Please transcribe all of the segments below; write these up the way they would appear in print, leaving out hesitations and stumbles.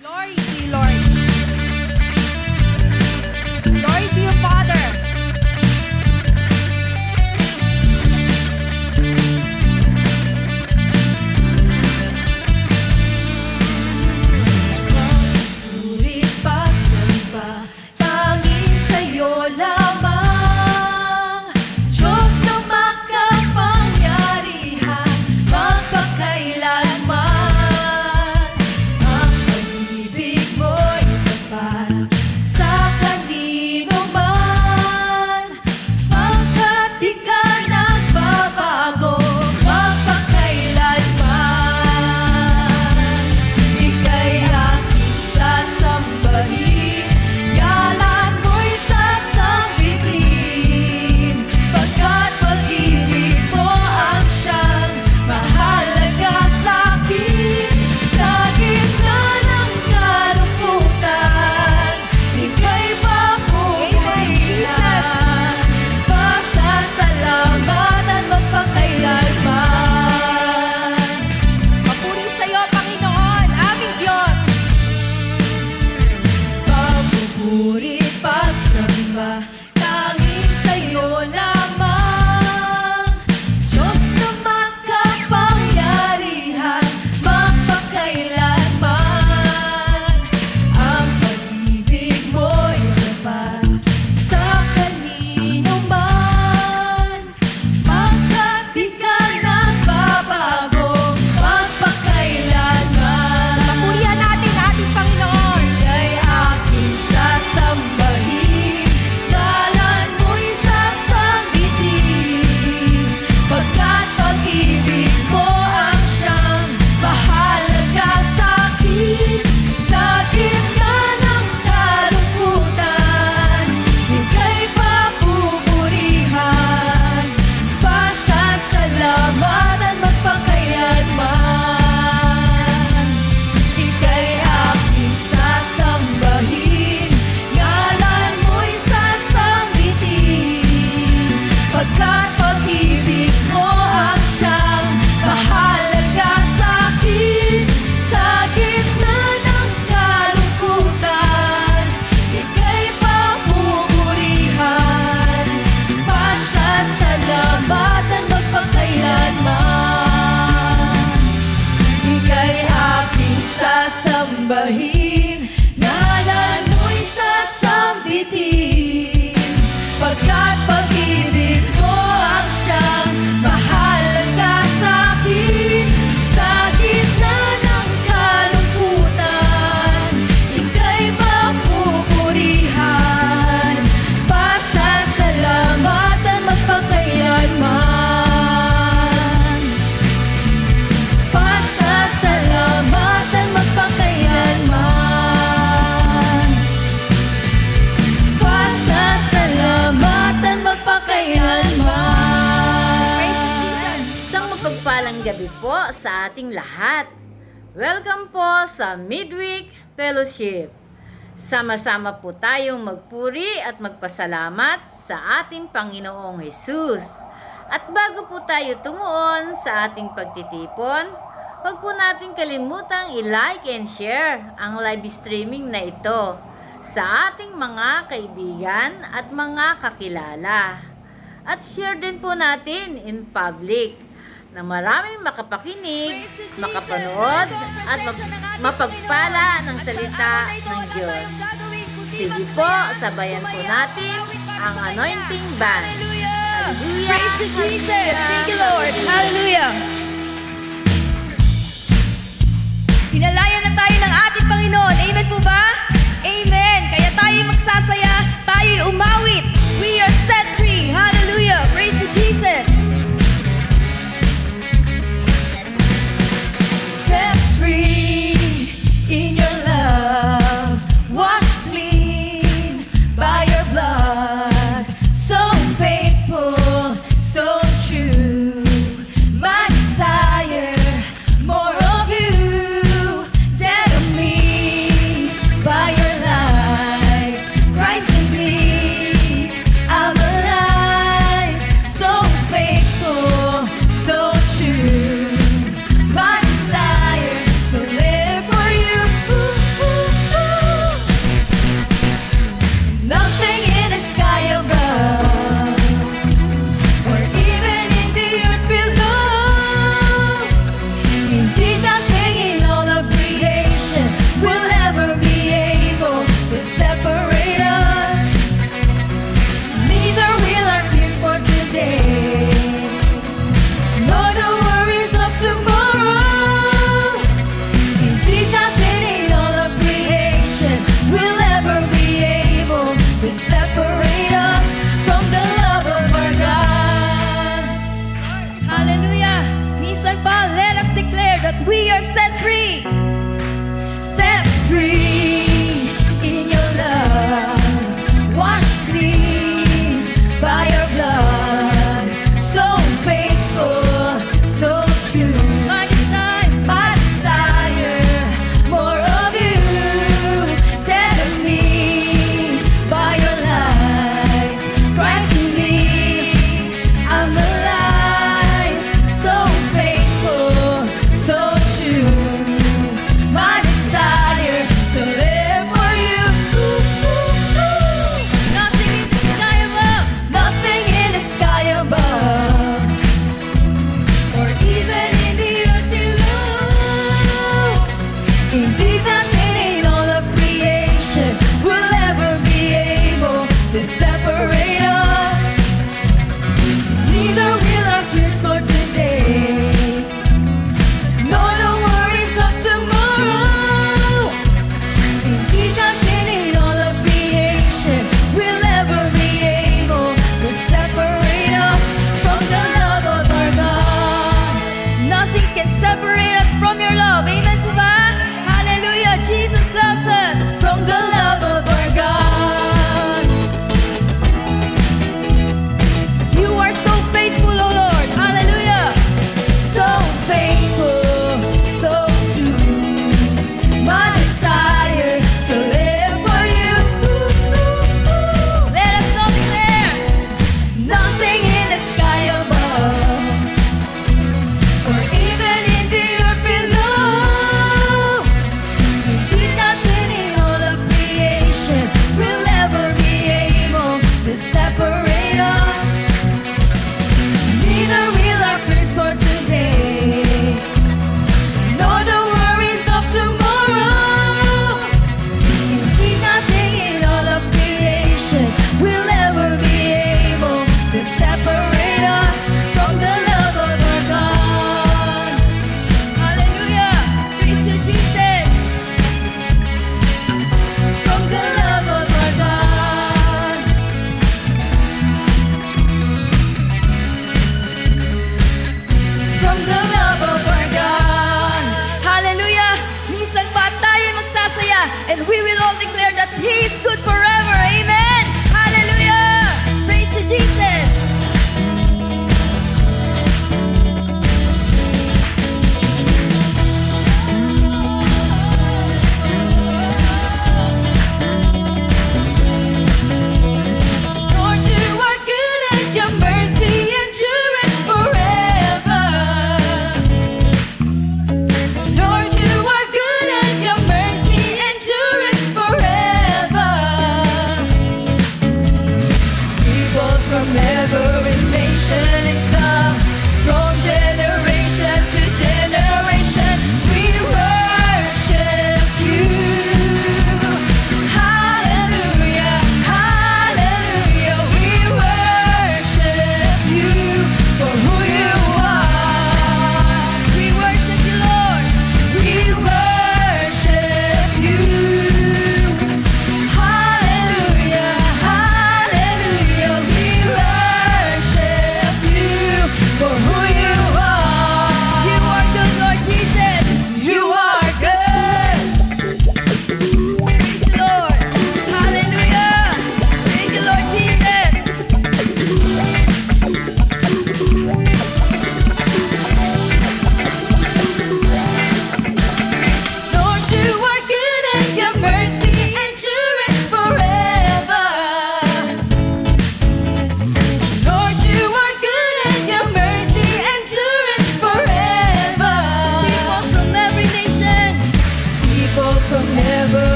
Glory to you, Lord. Glory to you, Father. Ngunit pagsamba, tanging sa'yo lamang, Diyos na makapangyarihan, magpakailanman. Ang pag-ibig mo'y sapat sa kanino man, pagkat di ka nagbabago, magpakailanman. Ika'y aking sasambahin, ngalan mo'y sasambitin, pagkat pag-ibig mo ang siyang mahalaga sa'kin. Sa gitna ng kalungkutan, ika'y papupurihan, pasasalamatan magpakailanman. Papuri sa'yo, Panginoon, aming Diyos. Papupuri, pagsamba, tanging sa'yo lamang, Diyos na makapangyarihan, magpakailanman. Ang pag-ibig mo'y sapat sa kanino man, pagkat di ka nagbabago, magpakailanman. Papurihan natin ating Panginoon. Ika'y aking sasambahin, ngalan mo'y sasambitin, pagkat pag-ibig mo ang siyang mahalaga sa'kin. Sa gitna ng kalungkutan, ika'y papupurihan, pasasalamatan magpakailanman. Ika'y aking sasambahin, ngalan mo'y sasambitin, pagkat pag-ibig mo ang siyang mahalaga sa'kin. Sa gitna ng kalungkutan, ika'y papupurihan, pasasalamatan magpakailanman. Ika'y aking sasambahin, ngalan mo'y sasambitin, pagkat pag-ibig mo ang siyang mahalaga sa'kin. Sa gitna ng kalungkutan, ika'y papupurihan, pasasalamatan magpakailanman. Pasasalamatan magpakailanman. Pasasalamatan magpakailanman. Isang mapagpalang gabi po sa ating lahat. Welcome po sa Midweek Fellowship. Sama-sama po tayong magpuri at magpasalamat sa ating Panginoong Jesus. At bago po tayo tumuon sa ating pagtitipon, huwag po natin kalimutang i-like and share ang live streaming na ito sa ating mga kaibigan at mga kakilala. At share din po natin in public na maraming makapakinig, makapanood at mapagpala ng salita ng Diyos. Sige po, sabayan po natin ang anointing band. Hallelujah! Praise to Jesus. Thank you, Lord. Hallelujah. Inalaya na tayo ng ating Panginoon. Amen po ba? Amen. Kaya tayo magsasaya, tayo umawit. We are set free. Hallelujah. Praise to Jesus. Set free in your love, washed clean by your blood, so faithful, so true, my Indeed, nothing in all of creation will ever be able to separate us. Neither will our fears for today, nor the worries of tomorrow. Indeed, nothing in all of creation will ever be able to separate us from the love of our God. Hallelujah! Minsan pa, let us declare that we are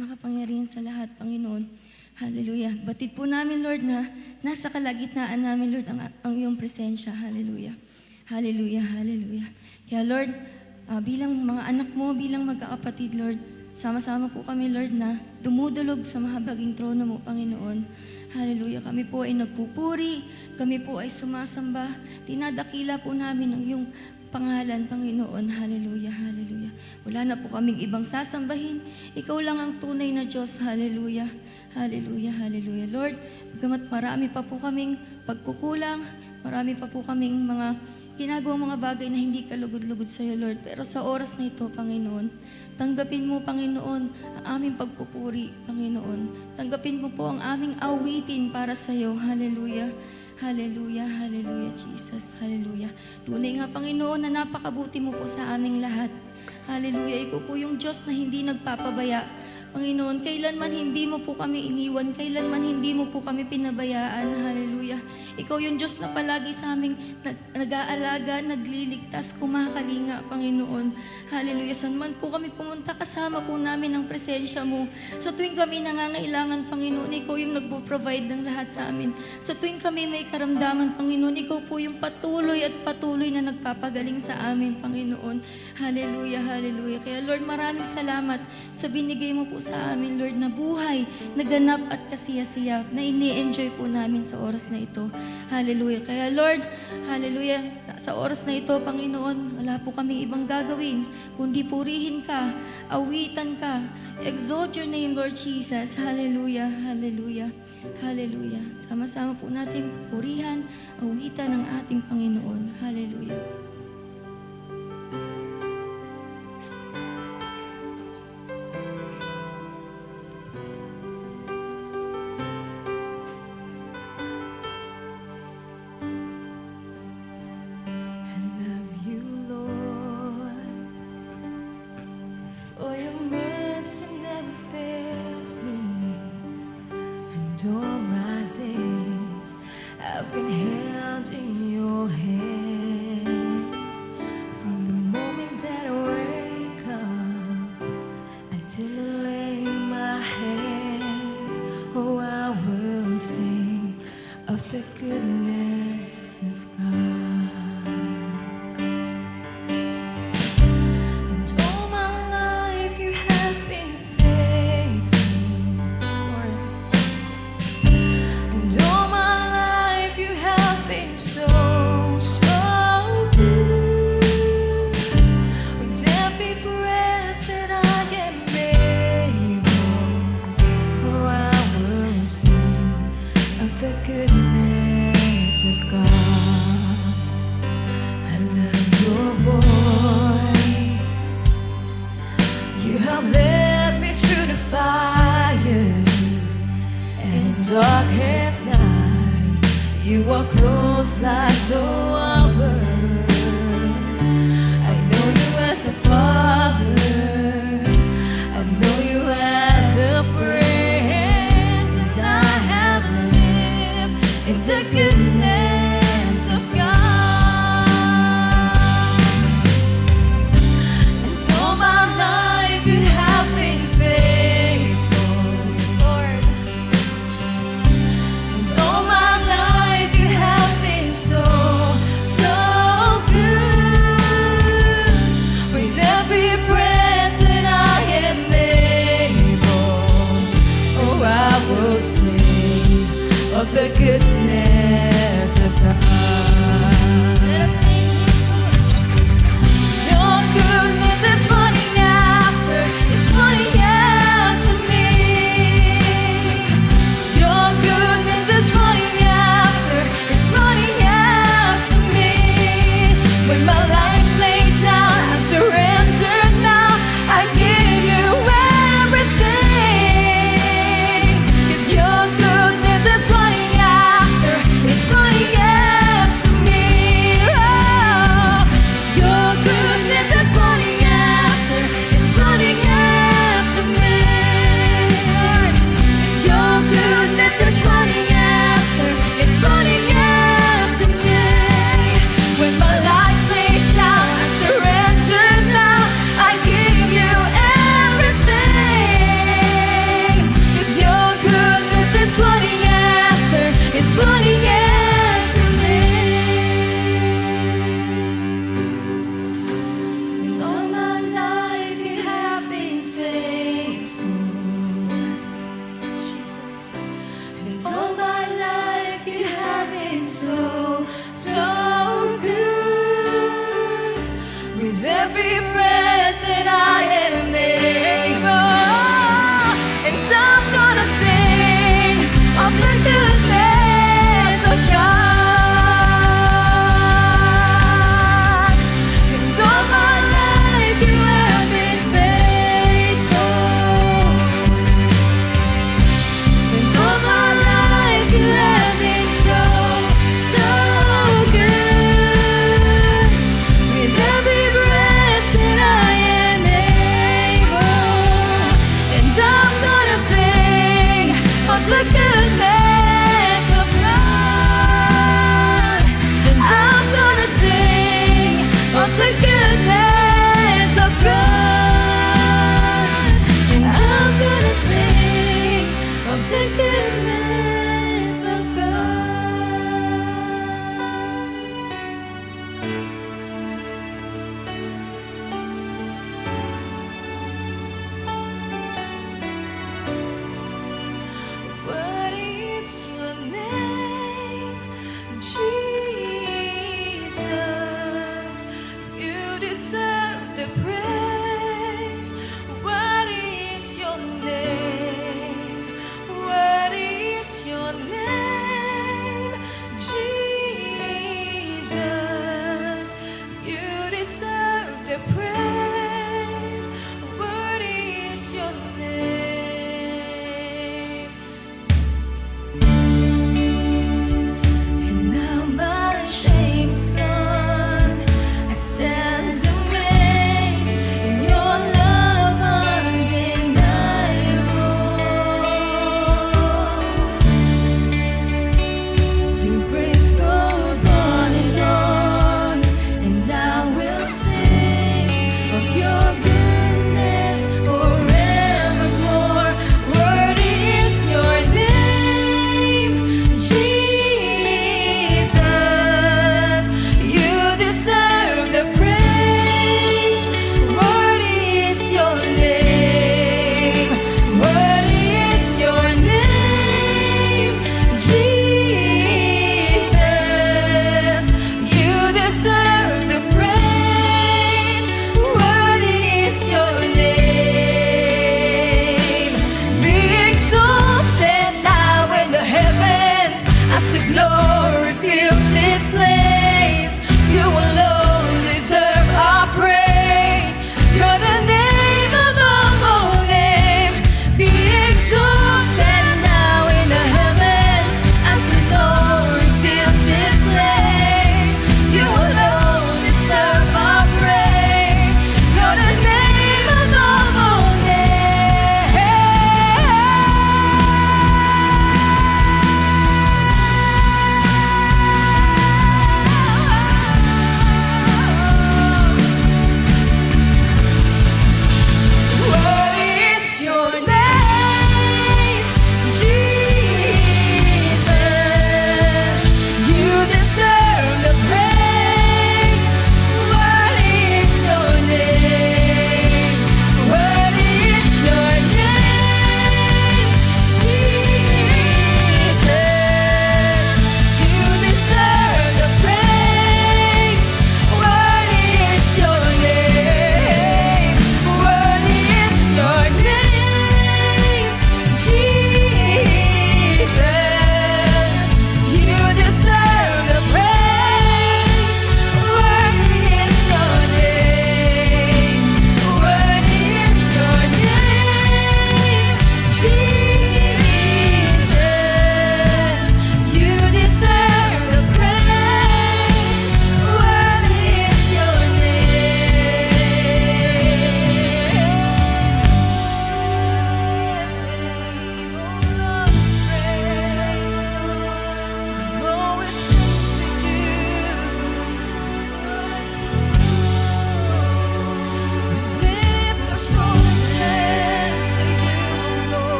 makapangyarihan sa lahat, Panginoon. Hallelujah. Batid po namin, Lord, na nasa kalagitnaan namin, Lord, ang iyong presensya. Hallelujah. Hallelujah. Hallelujah. Kaya, Lord, bilang mga anak mo, bilang magkakapatid, Lord, sama-sama po kami, Lord, na dumudulog sa mahabaging trono mo, Panginoon. Hallelujah. Kami po ay nagpupuri, kami po ay sumasamba, dinadakila po namin ang iyong pangalan, Panginoon. Hallelujah, hallelujah. Wala na po kaming ibang sasambahin. Ikaw lang ang tunay na Diyos. Hallelujah, hallelujah, hallelujah. Lord, bagamat marami pa po kaming pagkukulang, marami pa po kaming mga ginagawang mga bagay na hindi kalugod-lugod sa iyo, Lord. Pero sa oras na ito, Panginoon, tanggapin mo, Panginoon, ang aming pagpupuri, Panginoon. Tanggapin mo po ang aming awitin para sa iyo. Hallelujah. Hallelujah, hallelujah, Jesus, hallelujah. Tunay nga, Panginoon, na napakabuti mo po sa aming lahat. Hallelujah, ikaw po yung Diyos na hindi nagpapabaya. Panginoon, kailanman hindi mo po kami iniwan, kailanman hindi mo po kami pinabayaan. Hallelujah. Ikaw yung Diyos na palagi sa aming nag-aalaga, nagliligtas, kumakalinga, Panginoon. Hallelujah. Saan man po kami pumunta, kasama po namin ang presensya mo. Sa tuwing kami nangangailangan, Panginoon, ikaw yung nagpo-provide ng lahat sa amin. Sa tuwing kami may karamdaman, Panginoon, ikaw po yung patuloy at patuloy na nagpapagaling sa amin, Panginoon. Hallelujah, hallelujah. Kaya Lord, maraming salamat sa binigay mo po sa amin, Lord, na buhay, na ganap at kasiyasiya, na ini-enjoy po namin sa oras na ito. Hallelujah. Kaya Lord, hallelujah, sa oras na ito, Panginoon, wala po kami ibang gagawin, kundi purihin ka, awitan ka, exalt your name, Lord Jesus. Hallelujah, hallelujah, hallelujah. Sama-sama po natin purihan, awitan ng ating Panginoon. Hallelujah. I love you, Lord, for your mercy never fails me, and all my days I've been held in your hand.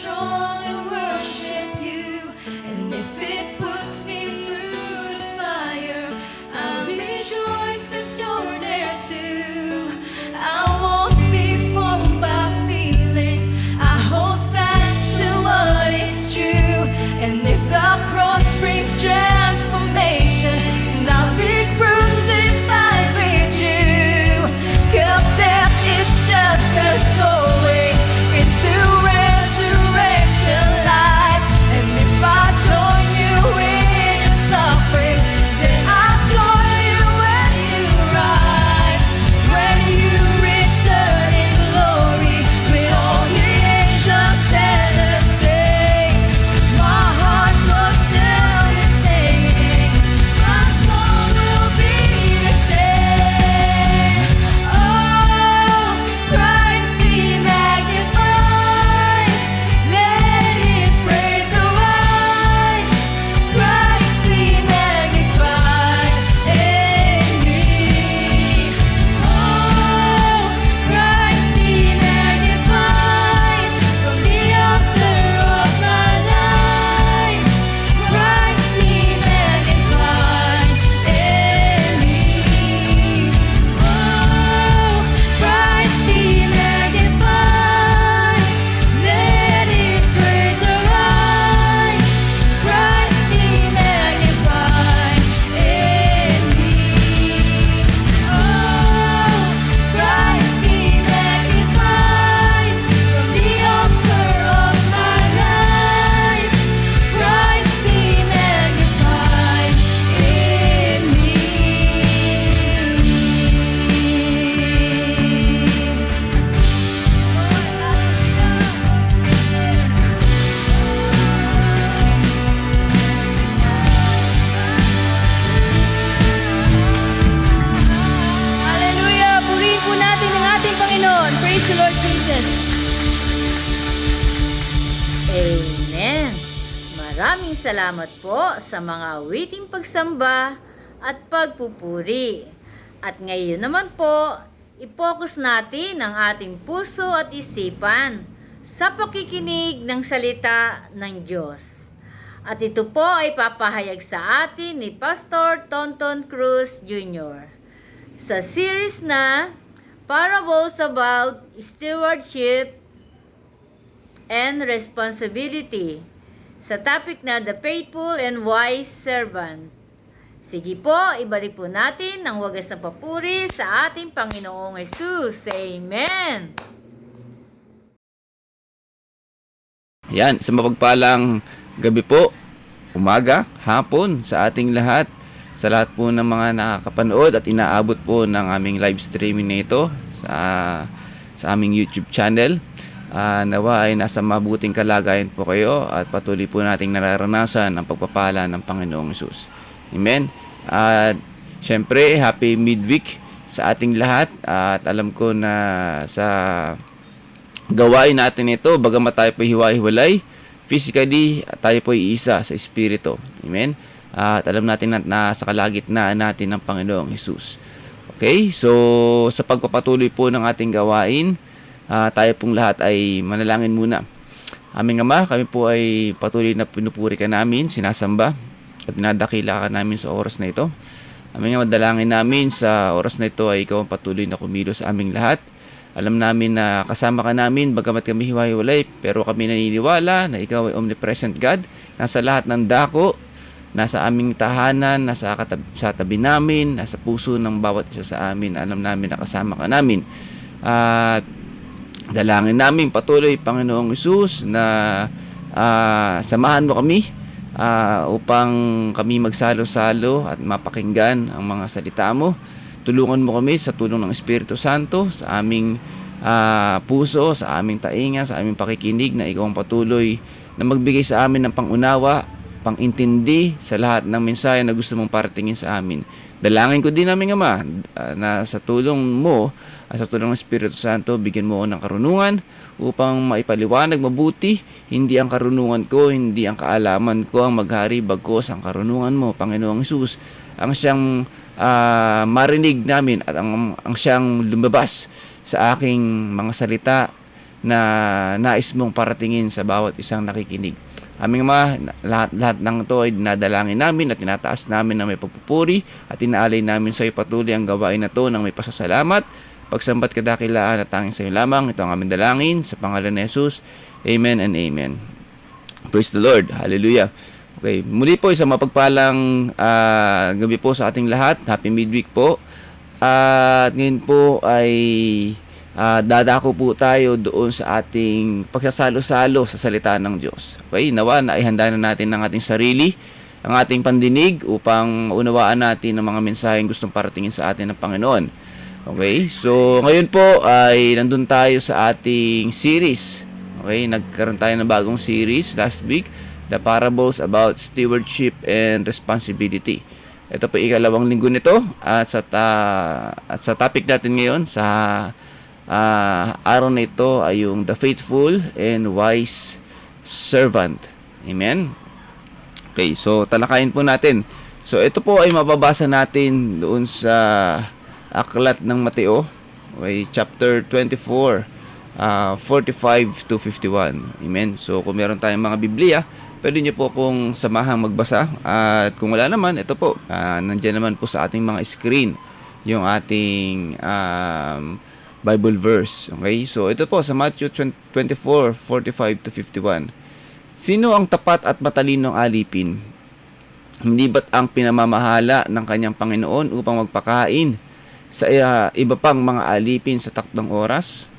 strong and worship you. And if it puts me through the fire, I'll rejoice 'cause you're there too. I won't be formed by feelings. I hold fast to what is true. And if the cross brings transformation, and I'll be crucified with you. 'Cause death is just a doorway into resurrection life. And if I join you in your suffering, then I'll join you when you rise. When you return in glory with all the angels and the saints, my heart goes down and singing, my soul will be the same. Oh, Christ be magnified, let His praise arise. Christ be magnified in me. Oh, Christ be magnified from the altar of my life. Christ be magnified in me. Oh, Christ be magnified, let His praise arise. Christ be magnified in me. Oh, Christ be magnified from the altar of my life. Christ be magnified in me. Hallelujah! Purihin po natin ang ating Panginoon. Praise the Lord Jesus. Amen. Maraming salamat po sa mga awiting pagsamba at pagpupuri. At ngayon naman po, i-focus natin ang ating puso at isipan sa pakikinig ng salita ng Diyos. At ito po ay papahayag sa atin ni Pastor Tonton Cruz Jr. sa series na Parables about Stewardship and Responsibility sa topic na The Faithful and Wise Servant. Sige po, ibalik po natin ang wagas na papuri sa ating Panginoong Hesus. Amen! Yan, sa mapagpalang gabi po, umaga, hapon sa ating lahat. Sa lahat po ng mga nakakapanood at inaabot po ng aming live streaming na ito sa aming YouTube channel. Nawa ay nasa mabuting kalagayan po kayo at patuloy po nating nararanasan ang pagpapala ng Panginoong Hesus. Amen. At syempre, happy midweek sa ating lahat. At alam ko na sa gawain natin ito, bagamat tayo po hiwa-hiwalay, physically, tayo po iisa sa espiritu. Amen. At alam natin na nasa kalagitnaan natin ng Panginoong Hesus. Okay, so sa pagpapatuloy po ng ating gawain, tayo pong lahat ay manalangin muna. Aming Ama, kami po ay patuloy na pinupuri ka namin, sinasamba at dinadakila ka namin sa oras na ito. Aming Ama, dalangin namin sa oras na ito ay ikaw ang patuloy na kumilos sa aming lahat. Alam namin na kasama ka namin bagamat kami hiwa-hiwalay, pero kami naniniwala na ikaw ay omnipresent God, nasa lahat ng dako, nasa aming tahanan, sa tabi namin, nasa puso ng bawat isa sa amin. Alam namin na kasama ka namin. At dalangin namin patuloy, Panginoong Hesus, na samahan mo kami upang kami magsalo-salo at mapakinggan ang mga salita mo. Tulungan mo kami sa tulong ng Espiritu Santo sa aming puso, sa aming tainga, sa aming pakikinig, na ikaw ang patuloy na magbigay sa amin ng pangunawa, pangintindi sa lahat ng mensahe na gusto mong paratingin sa amin. Dalangin ko din namin, Ama, na sa tulong mo, sa tulong ng Espiritu Santo, bigyan mo ako ng karunungan upang maipaliwanag mabuti, hindi ang karunungan ko, hindi ang kaalaman ko ang maghari, bagkus ang karunungan mo, Panginoong Hesus, ang siyang marinig namin at ang siyang lumabas sa aking mga salita na nais mong paratingin sa bawat isang nakikinig. Aming Ama, lahat ng ito ay dinadalangin namin at tinataas namin na may pagpupuri at inaalay namin sa iyo patuloy ang gawain na ito ng may pasasalamat. Pagsambat kadakilaan at tanging sa iyo lamang. Ito ang aming dalangin sa pangalan ni Jesus. Amen and amen. Praise the Lord. Hallelujah. Okay, muli po isang mapagpalang gabi po sa ating lahat. Happy midweek po. At ngayon po ay dadako po tayo doon sa ating pagsasalo-salo sa salita ng Diyos. Okay, nawa na ihanda na natin ang ating sarili, ang ating pandinig upang unawaan natin ang mga mensaheng gustong paratingin sa atin ng Panginoon. Okay, so ngayon po ay nandun tayo sa ating series. Okay, nagkaroon tayo ng bagong series last week, The Parables about Stewardship and Responsibility. Ito po ikalawang linggo nito at sa topic natin ngayon sa araw na ito ay yung the faithful and wise servant. Amen? Okay, so talakayin po natin. So ito po ay mababasa natin doon sa aklat ng Mateo, okay, chapter 24, 45 to 51. Amen? So kung meron tayong mga Biblia, pwede nyo po kung samahang magbasa. At kung wala naman, ito po, nandiyan naman po sa ating mga screen yung ating Bible verse. Okay? So, ito po sa Matthew 24, 45 to 51. Sino ang tapat at matalinong alipin? Hindi ba't ang pinamamahala ng kanyang Panginoon upang magpakain sa iba pang mga alipin sa takdang oras?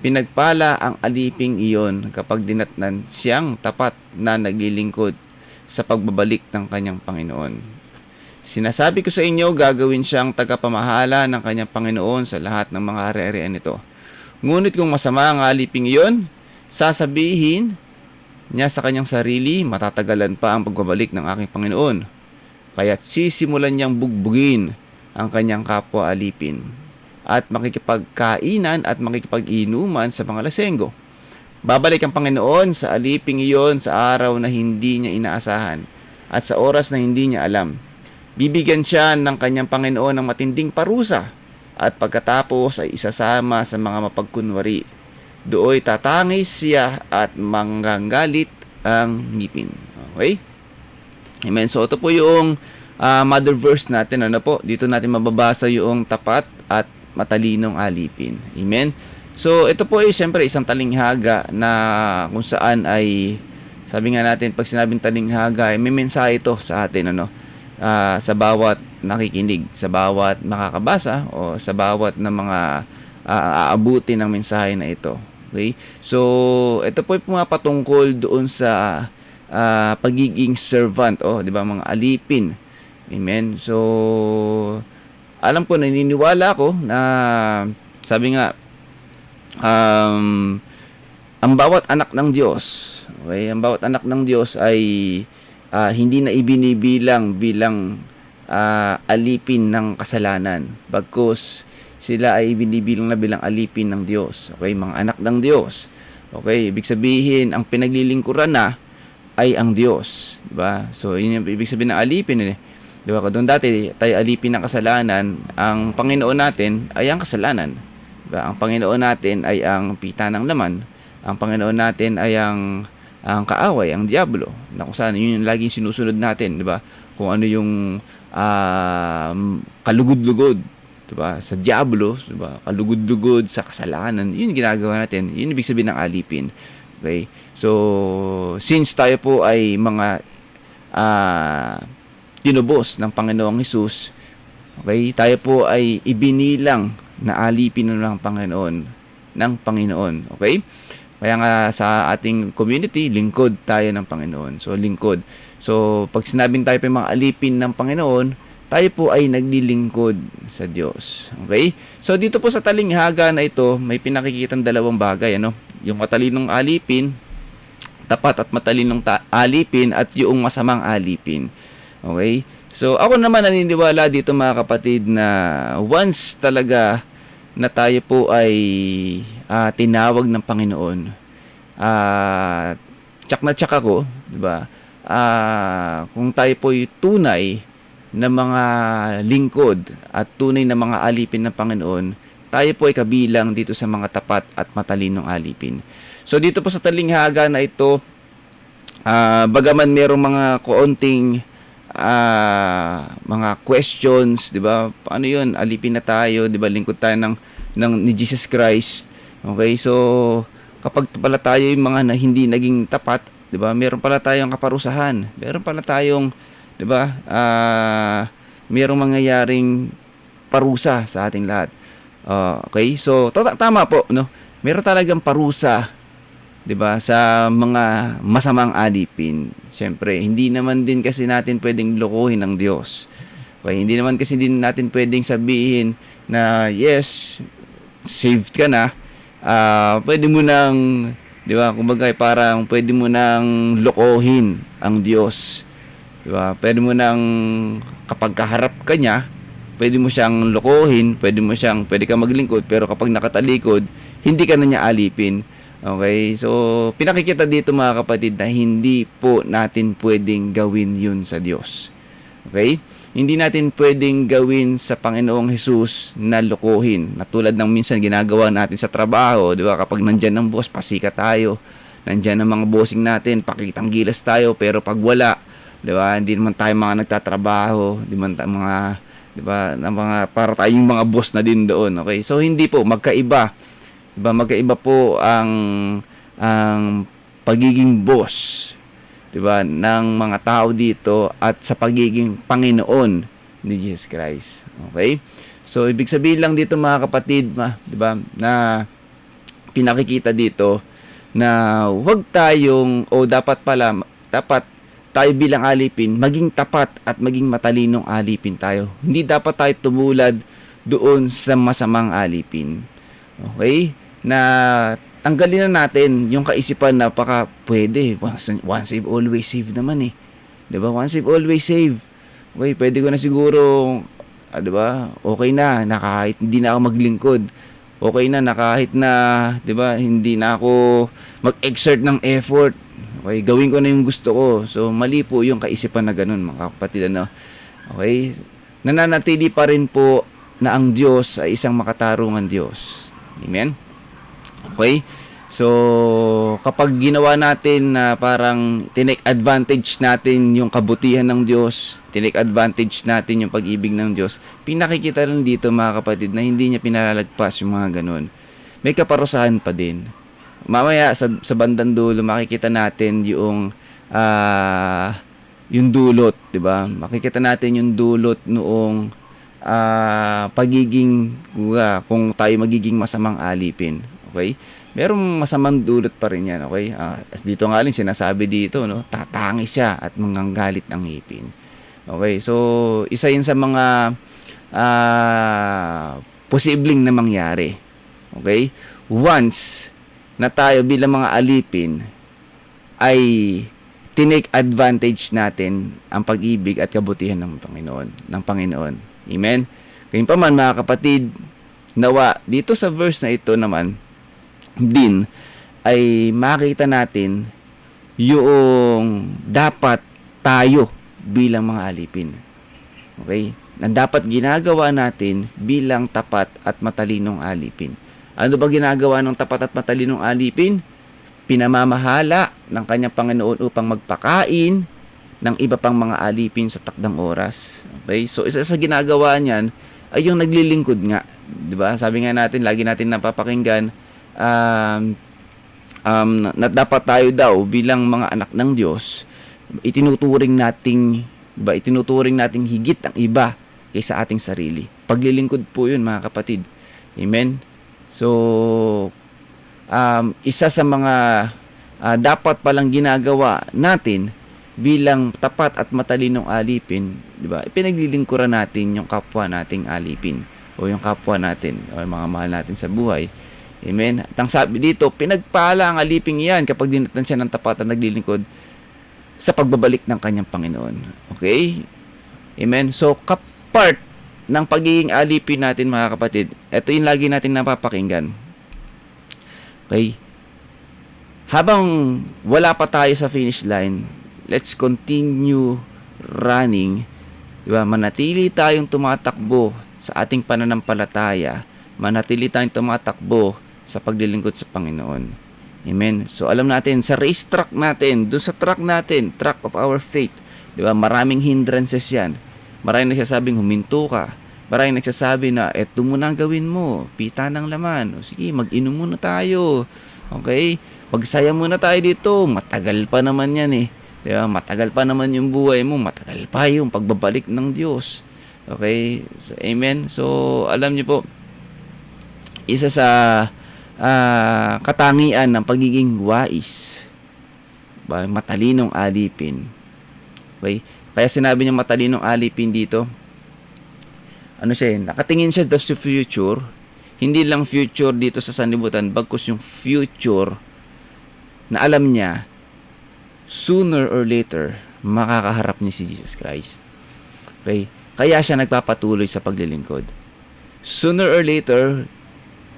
Pinagpala ang aliping iyon kapag dinatnan siyang tapat na naglilingkod sa pagbabalik ng kanyang Panginoon. Sinasabi ko sa inyo, gagawin siyang tagapamahala ng kanyang Panginoon sa lahat ng mga ari-arian nito. Ngunit kung masama ang aliping iyon, sasabihin niya sa kanyang sarili, matatagalan pa ang pagbabalik ng aking Panginoon. Kaya't sisimulan niyang bugbugin ang kanyang kapwa alipin at makikipagkainan at makikipag-inuman sa mga lasenggo. Babalik ang Panginoon sa aliping iyon sa araw na hindi niya inaasahan at sa oras na hindi niya alam. Bibigyan siya ng kanyang Panginoon ng matinding parusa at pagkatapos ay isasama sa mga mapagkunwari. Dooy tatangis siya at manggagalit ang ngipin. Okay? Amen. So ito po yung mother verse natin. Ano po? Dito natin mababasa yung tapat at matalinong alipin. Amen. So ito po ay siyempre isang talinghaga na kung saan ay sabi nga natin pag sinabing talinghaga ay may mensahe ito sa atin sa bawat nakikinig, sa bawat makakabasa o sa bawat na mga aabuti ng mensahe na ito. Okay? So ito po ay pumapatungkol doon sa pagiging servant, di ba, mga alipin. Amen. So alam ko, naniniwala ako na sabi nga ang bawat anak ng Diyos, okay, ang bawat anak ng Diyos ay hindi na ibinibilang bilang alipin ng kasalanan, bagkus sila ay binibilang na bilang alipin ng Diyos. Okay, mga anak ng Diyos. Okay, ibig sabihin ang pinaglilingkuran na ay ang Diyos, di ba? So yun yung ibig sabihin ng alipin, di ba? Kung dati tayo alipin ng kasalanan, ang Panginoon natin ay ang kasalanan. Diba? Ang Panginoon natin ay ang pita ng laman. Ang Panginoon natin ay ang kaaway, ang diablo. Na kung saan yun yung laging sinusunod natin, di ba? Kung ano yung kalugod-lugod, di ba? Sa diablo, di ba? Kalugod-lugod sa kasalanan. Yun yung ginagawa natin. Yun ibig sabihin ng alipin. Okay? So, since tayo po ay mga tinubos ng Panginoong Hesus, okay, tayo po ay ibinilang na alipin ng Panginoon. Okay? Kaya nga sa ating community, lingkod tayo ng Panginoon. So, lingkod. So, pag sinabing tayo pa yung mga alipin ng Panginoon, tayo po ay naglilingkod sa Diyos. Okay? So, dito po sa talinghaga na ito, may pinakikitang dalawang bagay. Yung matalinong alipin, tapat at matalinong alipin, at yung masamang alipin. Okay? So, ako naman naniniwala dito mga kapatid na once talaga na tayo po ay tinawag ng Panginoon, tsak na tsak ako, di ba? Kung tayo po ay tunay na mga lingkod at tunay na mga alipin ng Panginoon, tayo po ay kabilang dito sa mga tapat at matalinong alipin. So dito po sa talinghaga na ito, bagaman merong mga kaunting mga questions, 'di ba? Paano 'yun? Alipin na tayo, 'di ba? Lingkod tayo ni Jesus Christ. Okay? So kapag pala tayo yung mga na hindi naging tapat, 'di ba? Meron pala tayong kaparusahan. Meron pala tayong, 'di ba? Merong mangyayaring parusa sa ating lahat. Okay? So tama po, no? Meron talagang parusa, 'di ba, sa mga masamang alipin. Siyempre, hindi naman din kasi natin pwedeng lokohin ng Diyos. Okay, hindi naman kasi din natin pwedeng sabihin na yes, saved ka na. Pwede mo nang, 'di ba, kumbaga parang pwede mo nang lokohin ang Diyos. 'Di ba? Pwede mo nang kapag kaharap ka niya, pwede mo siyang lokohin, pwede ka maglingkod, pero kapag nakatalikod, hindi ka na niya alipin. Okay, so pinakikita dito mga kapatid na hindi po natin pwedeng gawin yun sa Diyos. Okay? Hindi natin pwedeng gawin sa Panginoong Hesus na lokohin. Na tulad ng minsan ginagawa natin sa trabaho, di ba? Kapag nandyan ang boss, pasika tayo. Nandyan ang mga bossing natin, pakitang gilas tayo. Pero pag wala, di ba? Hindi naman tayo mga nagtatrabaho, di man tayo mga, di ba? Para tayong mga boss na din doon. Okay? So hindi po, magkaiba. Diba, magkaiba po ang pagiging boss, 'di ba, ng mga tao dito at sa pagiging Panginoon ni Jesus Christ. Okay? So ibig sabihin lang dito mga kapatid, 'di ba, na pinakikita dito na huwag tayong dapat tayo bilang alipin maging tapat at maging matalinong alipin tayo. Hindi dapat tayo tumulad doon sa masamang alipin. Okay? Na tanggalin na natin yung kaisipan na pwede. Once save, always save naman eh. 'Di ba? Once save, always save. Okay, pwede ko na siguro, 'di ba? Okay na kahit hindi na ako maglingkod. Okay na kahit na, 'di ba, hindi na ako mag-exert ng effort. Okay, gawin ko na yung gusto ko. So mali po yung kaisipan na ganun, mga kapatid, ano. Okay? Nananatili pa rin po na ang Diyos ay isang makatarungan Diyos. Amen? Okay? So, kapag ginawa natin na parang tinake advantage natin yung kabutihan ng Diyos, tinake advantage natin yung pag-ibig ng Diyos, pinakikita rin dito mga kapatid na hindi niya pinalalagpas yung mga ganun. May kaparusahan pa din. Mamaya sa bandang dulo makikita natin yung dulot, 'di ba? Makikita natin yung dulot noong pagiging kung tayo magiging masamang alipin. Okay? Merong masamang dulot pa rin yan, okay? As dito nga rin sinasabi dito, no? Tatangis siya at manganggalit ng ngipin. Okay? So, isa yun sa mga posibleng na mangyari. Okay? Once na tayo bilang mga alipin ay tinake advantage natin ang pag-ibig at kabutihan ng Panginoon. Amen? Kayun pa man mga kapatid, nawa dito sa verse na ito naman din ay makita natin yung dapat tayo bilang mga alipin. Okay? Na dapat ginagawa natin bilang tapat at matalinong alipin. Ano ba ginagawa ng tapat at matalinong alipin? Pinamamahala ng kanyang Panginoon upang magpakain ng iba pang mga alipin sa takdang oras. Okay? So isa sa ginagawa niyan ay yung naglilingkod nga. 'Di ba? Sabi nga natin, lagi natin napapakinggan na dapat tayo daw bilang mga anak ng Diyos, itinuturing nating higit ang iba kaysa ating sarili. Paglilingkod po 'yun mga kapatid. Amen. So isa sa mga dapat palang ginagawa natin bilang tapat at matalinong alipin, 'di ba? Ipinaglilingkuran natin yung kapwa nating alipin o yung kapwa natin o yung mga mahal natin sa buhay. Amen. At ang sabi dito, pinagpala ang aliping iyan kapag dinatan siya ng tapat at naglilingkod sa pagbabalik ng kanyang Panginoon. Okay? Amen. So, part ng pagiging alipin natin mga kapatid, ito yung lagi natin napapakinggan. Okay? Habang wala pa tayo sa finish line, let's continue running. Diba? Manatili tayong tumatakbo sa ating pananampalataya manatili tayong tumatakbo sa paglilingkod sa Panginoon. Amen. So alam natin, sa race track natin, doon sa track natin, track of our faith, di ba, maraming hindrances yan. Maraming nagsasabing huminto ka. Maraming nagsasabi na, eto muna ang gawin mo, pita ng laman. O sige, mag-inom muna tayo. Okay? Magsaya muna tayo dito. Matagal pa naman yan eh. Di ba? Matagal pa naman yung buhay mo. Matagal pa yung pagbabalik ng Diyos. Okay? So, amen. So, alam niyo po, isa sa katangian ng pagiging wais, ba, matalinong alipin. Okay? Kaya sinabi niya matalinong alipin dito, ano siya, nakatingin siya sa future, hindi lang future dito sa sanlibutan, bagkus yung future na alam niya, sooner or later, makakaharap niya si Jesus Christ. Okay? Kaya siya nagpapatuloy sa paglilingkod. Sooner or later,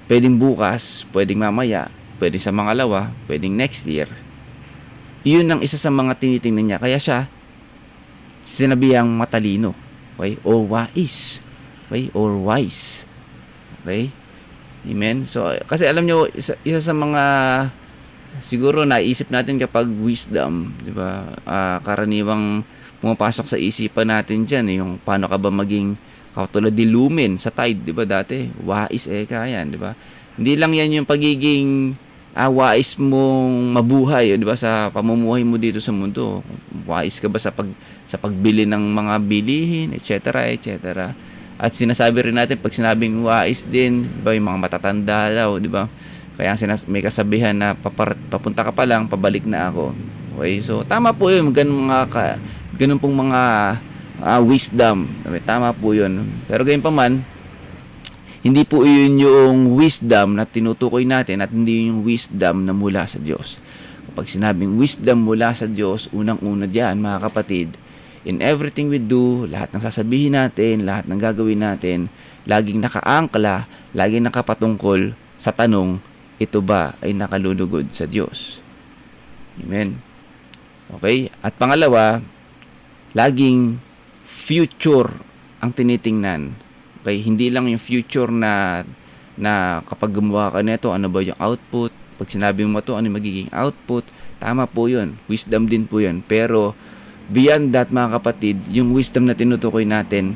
pwedeng bukas, pwedeng mamaya, pwedeng sa mangalawa, pwedeng next year. Yun ang isa sa mga tinitingnan niya. Kaya siya, sinabihang matalino. Okay? O wais. Okay? Or wise. Okay? Amen? So, kasi alam nyo, isa sa mga siguro naisip natin kapag wisdom, di ba? Karaniwang pumapasok sa isipan natin dyan, yung paano ka ba maging katulad ni Lumen sa Tide, di ba dati? Wais yan, di ba? Hindi lang yan yung pagiging wais mong mabuhay, di ba, sa pamumuhay mo dito sa mundo. Wais ka ba sa pagbili ng mga bilihin, etc., etc. At sinasabi rin natin pag sinabing wais din, di ba, yung mga matatanda daw, di ba? Kaya may kasabihan na papunta ka pa lang, pabalik na ako. Okay? So tama po 'yun, ganun pong mga wisdom. Tama po 'yun. Pero gayon pa man, hindi po 'yun yung wisdom na tinutukoy natin at hindi yung wisdom na mula sa Diyos. Kapag sinabing wisdom mula sa Diyos, unang-una diyan, mga kapatid, in everything we do, lahat ng sasabihin natin, lahat ng gagawin natin, laging nakaangkla, laging nakapatungkol sa tanong, ito ba ay nakalulugod sa Diyos? Amen. Okay? At pangalawa, laging future ang tinitingnan. Okay? Hindi lang yung future na kapag gumawa ka nito, ano ba yung output? Pag sinabi mo ito, ano yung magiging output? Tama po yun. Wisdom din po yun. Pero, beyond that, mga kapatid, yung wisdom na tinutukoy natin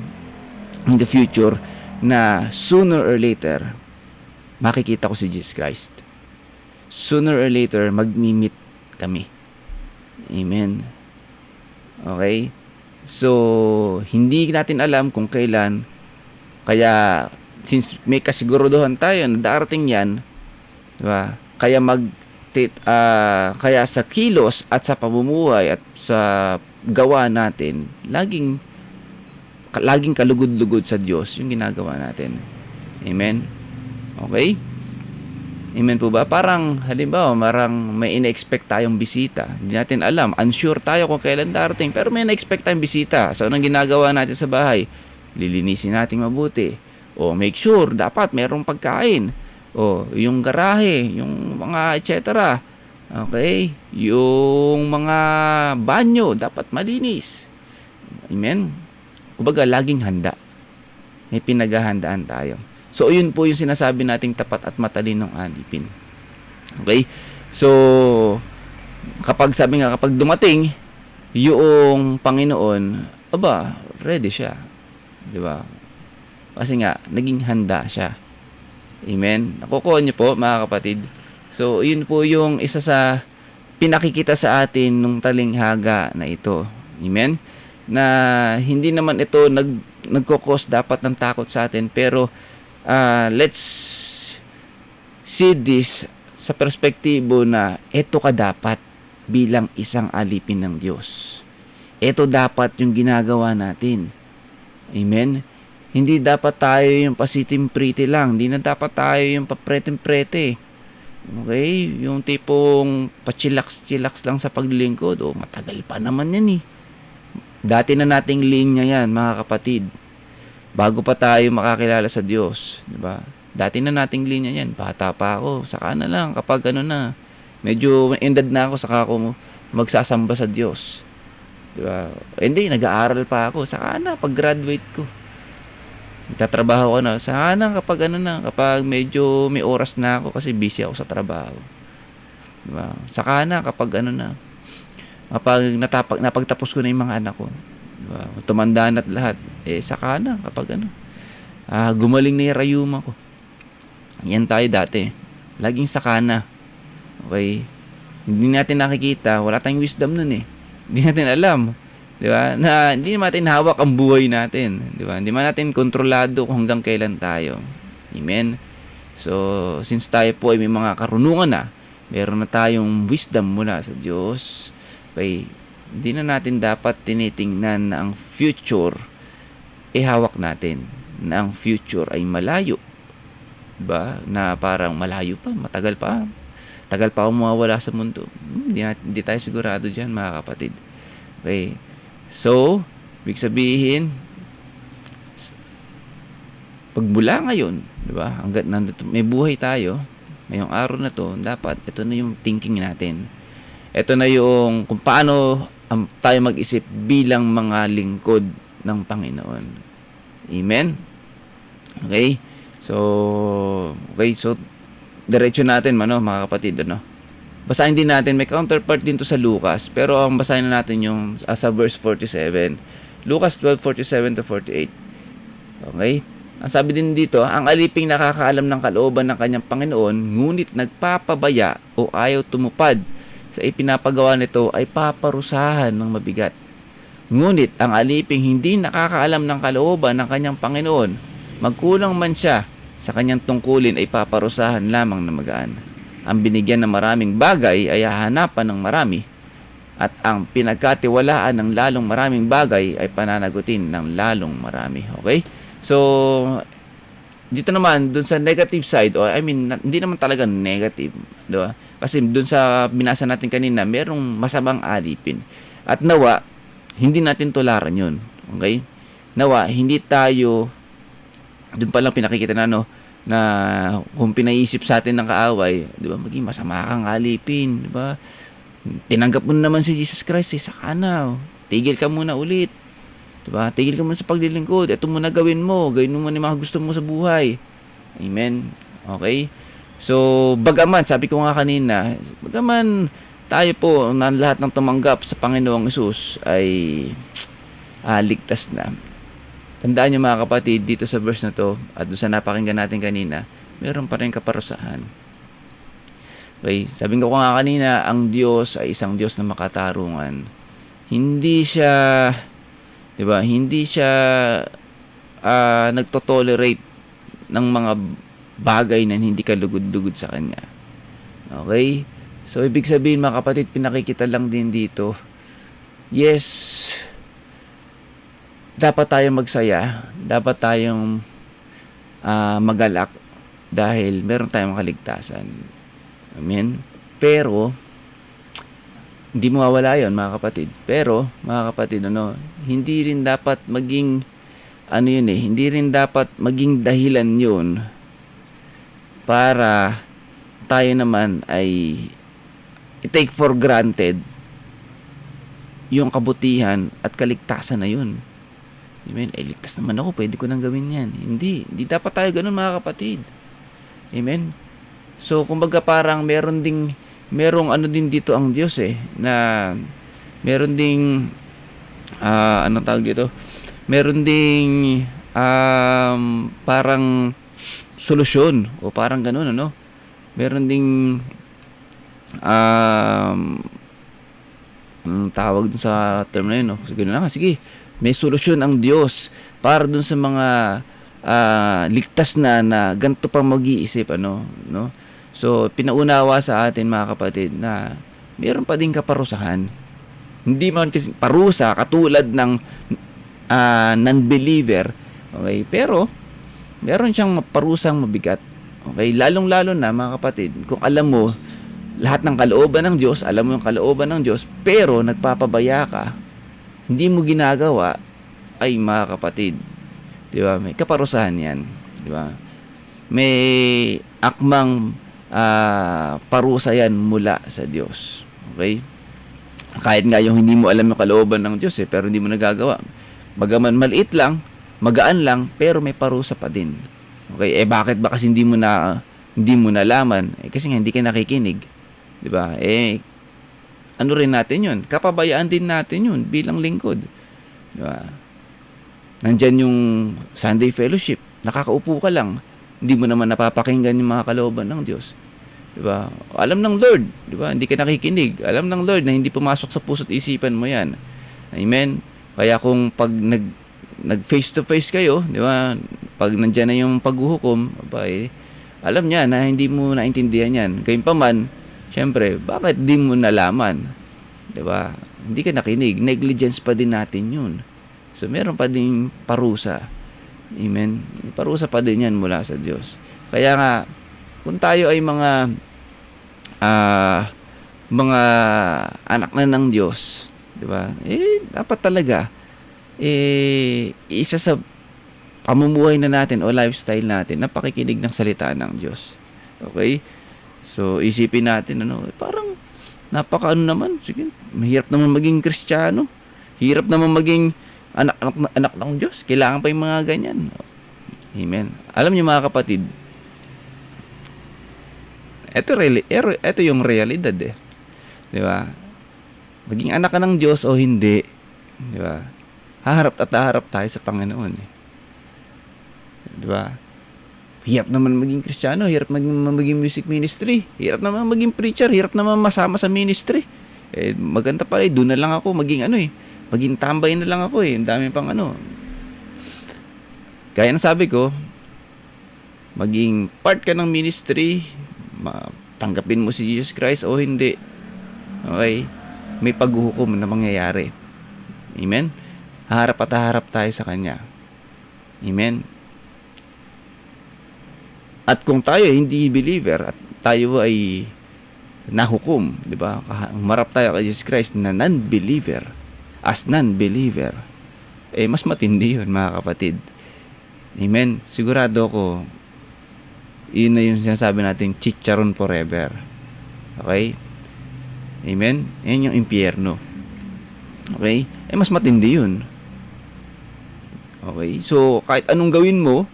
in the future, na sooner or later, makikita ko si Jesus Christ. Sooner or later, magmi-meet kami. Amen. Okay? So, hindi natin alam kung kailan. Kaya, since may kasiguraduhan tayo na darating yan, diba? Kaya kaya sa kilos at sa pamumuhay at sa gawa natin, laging kalugod-lugod sa Diyos yung ginagawa natin. Amen? Okay? Amen po ba? Parang, halimbawa, may ina-expect tayong bisita. Hindi natin alam. Unsure tayo kung kailan darating. Pero may ina-expect tayong bisita. So, anong ginagawa natin sa bahay? Lilinisin natin mabuti. O, make sure, dapat merong pagkain. O, yung garahe, yung mga etc. Okay? Yung mga banyo, dapat malinis. Amen? Kumbaga, laging handa. May pinaghahandaan tayo. So, yun po yung sinasabi nating tapat at matalinong alipin. Okay? So, kapag dumating yung Panginoon, ready siya. Diba? Kasi nga, naging handa siya. Amen? Nakukuha niyo po, mga kapatid. So, yun po yung isa sa pinakikita sa atin nung talinghaga na ito. Amen? Na hindi naman ito nagkukos dapat ng takot sa atin, pero let's see this sa perspektibo na ito ka dapat bilang isang alipin ng Diyos. Ito dapat yung ginagawa natin. Amen? Hindi dapat tayo yung pasitim-priti lang. Hindi na dapat tayo yung papretim-prete. Okay? Yung tipong pachilax-chilax lang sa paglilingkod. Matagal pa naman yan eh. Dati na nating linya yan, mga kapatid. Bago pa tayo makakilala sa Diyos, di ba? Dati na nating linya yan. Bata pa ako, saka na lang kapag medyo ended na ako, saka ako magsasamba sa Diyos. Di ba? Hindi, nag-aaral pa ako, saka na pag-graduate ko. Nagtatrabaho ka na. Sana kapag medyo may oras na ako kasi busy ako sa trabaho. Diba? Saka na kapag kapag napagtapos ko na yung mga anak ko. Diba? Tumanda na at lahat. Saka na kapag gumaling na yung rayuma ko. Yan tayo dati. Laging saka na. Okay? Hindi natin nakikita. Wala tayong wisdom nun Hindi natin alam. Di ba? Na hindi natin hawak ang buhay natin. Di ba? Hindi man natin kontrolado kung hanggang kailan tayo. Amen? So, since tayo po ay may mga karunungan na, meron na tayong wisdom mula sa Diyos, okay, hindi na natin dapat tinitingnan na ang future hawak natin. Na ang future ay malayo. Diba? Na parang malayo pa, matagal pa. Tagal pa ako mawawala sa mundo. Hindi tayo sigurado dyan, mga kapatid. Okay. So, ibig sabihin, pagmula ngayon, diba? Hanggat nandito, may buhay tayo, ngayong araw na to, dapat ito na yung thinking natin. Ito na yung kung paano tayo mag-isip bilang mga lingkod ng Panginoon. Amen? Okay? So, diretso natin, mga kapatid, Basahin din natin, may counterpart din to sa Lucas, pero ang basahin na natin yung sa verse 47. Lucas 12:47 to 48. Okay? Ang sabi din dito, ang aliping nakakaalam ng kalooban ng kanyang Panginoon, ngunit nagpapabaya o ayaw tumupad sa ipinapagawa nito ay paparusahan ng mabigat. Ngunit ang aliping hindi nakakaalam ng kalooban ng kanyang Panginoon, magkulang man siya sa kanyang tungkulin ay paparusahan lamang na magaan. Ang binigyan ng maraming bagay ay hahanapan ng marami, at ang pinagkatiwalaan ng lalong maraming bagay ay pananagutin ng lalong marami. Okay? So, dito naman, dun sa negative side, hindi naman talaga negative. Diba? Kasi dun sa binasa natin kanina, merong masamang alipin. At nawa, hindi natin tularan yun. Okay? Nawa, hindi tayo, dun palang pinakikita na kung pinaisip sa atin ng kaaway, di ba, maging masama kang alipin, di ba? Tinanggap mo naman si Jesus Christ, saka na, tigil ka muna ulit. Di ba? Tigil ka muna sa paglilingkod. Ito muna gawin mo yung mga gusto mo sa buhay. Amen. Okay? So, bagaman, sabi ko nga kanina, bagaman tayo po na lahat ng tumanggap sa Panginoong Hesus ay ligtas na. Tandaan niyo, mga kapatid, dito sa verse na to at doon sa napakinggan natin kanina, meron pa rin kaparusahan. Okay, sabi ko nga kanina, ang Diyos ay isang Diyos na makatarungan. Hindi siya, 'di ba? Hindi siya nagto-tolerate ng mga bagay na hindi kalugod-lugod sa kanya. Okay? So ibig sabihin, mga kapatid, pinakikita lang din dito. Yes, dapat tayong magsaya, dapat tayong magalak dahil meron tayong kaligtasan. Amen? Pero, hindi mawawala yun, mga kapatid. Pero, mga kapatid, hindi rin dapat maging, hindi rin dapat maging dahilan yun para tayo naman ay i-take for granted yung kabutihan at kaligtasan na yun. Amen. Ligtas naman ako, pwede ko nang gawin yan. Hindi dapat tayo ganun, mga kapatid. Amen. So, kumbaga parang merong din dito ang Diyos na meron ding anong tawag dito? Meron ding parang solusyon o parang ganun, Meron ding tawag dun sa term na yun, sige, may solusyon ang Diyos para dun sa mga ligtas na ganito pa mag-iisip, So, pinaunawa sa atin, mga kapatid, na meron pa din kaparusahan. Hindi man kasi parusa katulad ng non-believer, okay? Pero meron siyang parusang mabigat. Okay? Lalong-lalo na, mga kapatid, kung alam mo lahat ng kalooban ng Diyos, alam mo yung kalooban ng Diyos, pero nagpapabaya ka, hindi mo ginagawa, ay, mga kapatid, di ba? May kaparusahan yan, di ba? May akmang parusa yan mula sa Diyos. Okay? Kahit nga yung hindi mo alam yung kalooban ng Diyos, pero hindi mo nagagawa. Bagaman maliit lang, magaan lang pero may parusa pa din. Okay, bakit ba kasi hindi mo nalaman? Kasi nga hindi ka nakikinig. 'Di ba? Ano rin natin 'yun? Kapabayaan din natin 'yun bilang lingkod. 'Di ba? Nandyan yung Sunday fellowship. Nakakaupo ka lang. Hindi mo naman napapakinggan yung mga kalooban ng Diyos. 'Di ba? Alam ng Lord, 'di ba? Hindi ka nakikinig. Alam ng Lord na hindi pumasok sa puso't isipan mo 'yan. Amen. Kaya kung pag nag face to face kayo, 'di ba? Pag nandiyan na yung paghuhukom, alam niya na hindi mo naintindihan 'yan. Gayunpaman, syempre, bakit di mo nalaman? 'Di ba? Hindi ka nakinig. Negligence pa din natin 'yun. So meron pa ding parusa. Amen. Parusa pa din 'yan mula sa Diyos. Kaya nga kung tayo ay mga anak na ng Diyos, 'di ba? Dapat talaga isa sa pamumuhay na natin o lifestyle natin na pakikinig ng salita ng Diyos. Okay? So isipin natin parang napakaano naman, sige, mahirap naman maging Kristiyano. Hirap naman maging anak ng Diyos. Kailangan pa yung mga ganyan. Amen. Alam niyo mga kapatid, ito yung realidad eh. 'Di ba? Maging anak ka ng Diyos o hindi, 'di ba? Haharap tayo sa Panginoon eh. 'Di ba? Hirap naman maging Kristiyano, hirap maging music ministry, hirap naman maging preacher, hirap naman masama sa ministry. Maganda pala, doon na lang ako maging maging tambay na lang ako Ang dami pang Kaya ng sabi ko, maging part ka ng ministry, tanggapin mo si Jesus Christ o hindi. Okay? May paghuhukom na mangyayari. Amen? Harap tayo sa Kanya. Amen? At kung tayo hindi believer at tayo ay nahukom, 'di ba? Humarap tayo kay Jesus Christ na non-believer, mas matindi 'yun, mga kapatid. Amen. Sigurado ko yun na yung sinasabi natin, chicharon forever. Okay? Amen. Yan yung impyerno. Okay? Mas matindi 'yun. Okay? So, kahit anong gawin mo,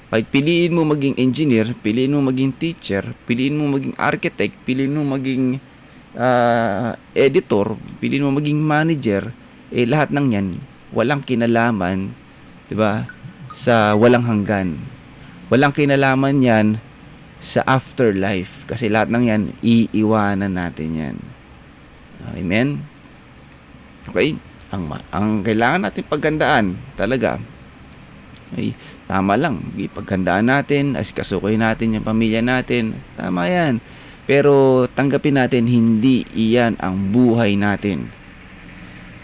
kahit piliin mo maging engineer, piliin mo maging teacher, piliin mo maging architect, piliin mo maging editor, piliin mo maging manager, lahat ng yan, walang kinalaman, 'di ba, sa walang hanggan. Walang kinalaman yan sa afterlife. Kasi lahat ng yan, iiwanan natin yan. Amen? Okay? Ang kailangan natin paggandaan, talaga, ay tama lang, ipaghandaan natin, asikasukoy natin yung pamilya natin, tama yan. Pero tanggapin natin, hindi iyan ang buhay natin.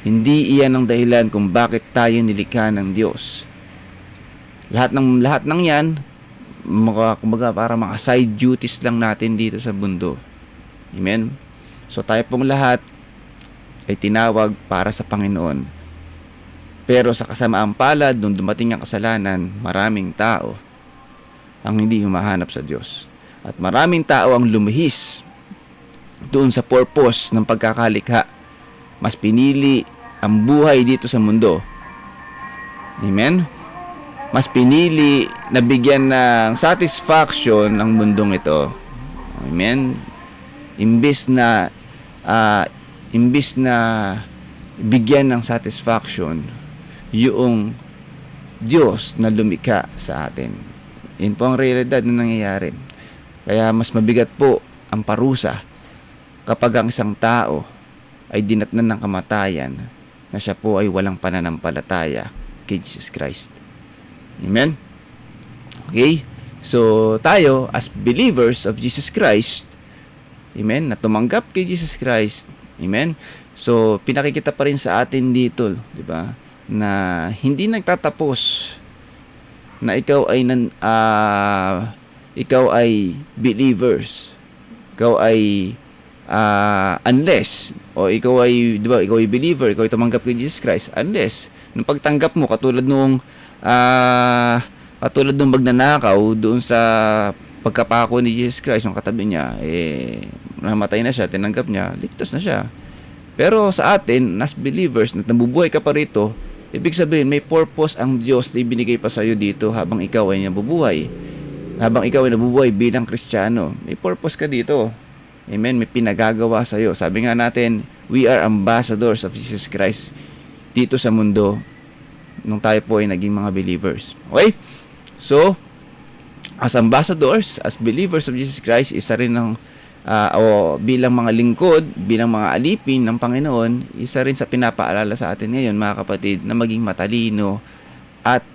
Hindi iyan ang dahilan kung bakit tayo nilikha ng Diyos. Lahat ng yan, kumbaga para mga side duties lang natin dito sa mundo. Amen? So tayo pong lahat ay tinawag para sa Panginoon. Pero sa kasamaang palad, nung dumating ang kasalanan, maraming tao ang hindi humahanap sa Diyos. At maraming tao ang lumihis doon sa purpose ng pagkakalikha. Mas pinili ang buhay dito sa mundo. Amen? Mas pinili na bigyan ng satisfaction ang mundong ito. Amen? Imbis na bigyan ng satisfaction yung Diyos na lumikha sa atin. Yun po ang realidad na nangyayari. Kaya mas mabigat po ang parusa kapag ang isang tao ay dinatnan ng kamatayan na siya po ay walang pananampalataya kay Jesus Christ. Amen? Okay? So, tayo as believers of Jesus Christ, amen, na tumanggap kay Jesus Christ, amen? So, pinakikita pa rin sa atin dito, di ba? Na hindi nagtatapos na ikaw ay believers. Ikaw ay unless ikaw ay, di ba, ikaw ay believer, ikaw ay tumanggap kay Jesus Christ, unless nung pagtanggap mo katulad nung magnanakaw doon sa pagkapako ni Jesus Christ, yung katabi niya, namatay na siya, tinanggap niya, ligtas na siya. Pero sa atin, as believers, na nabubuhay ka pa rito, Ibig sabihin, may purpose ang Diyos na ibinigay pa sa iyo dito habang ikaw ay nabubuhay. Habang ikaw ay nabubuhay bilang Kristiyano, may purpose ka dito. Amen? May pinagagawa sa iyo. Sabi nga natin, we are ambassadors of Jesus Christ dito sa mundo nung tayo po ay naging mga believers. Okay? So, as ambassadors, as believers of Jesus Christ, isa rin ng bilang mga lingkod, bilang mga alipin ng Panginoon, isa rin sa pinapaalala sa atin ngayon, mga kapatid, na maging matalino at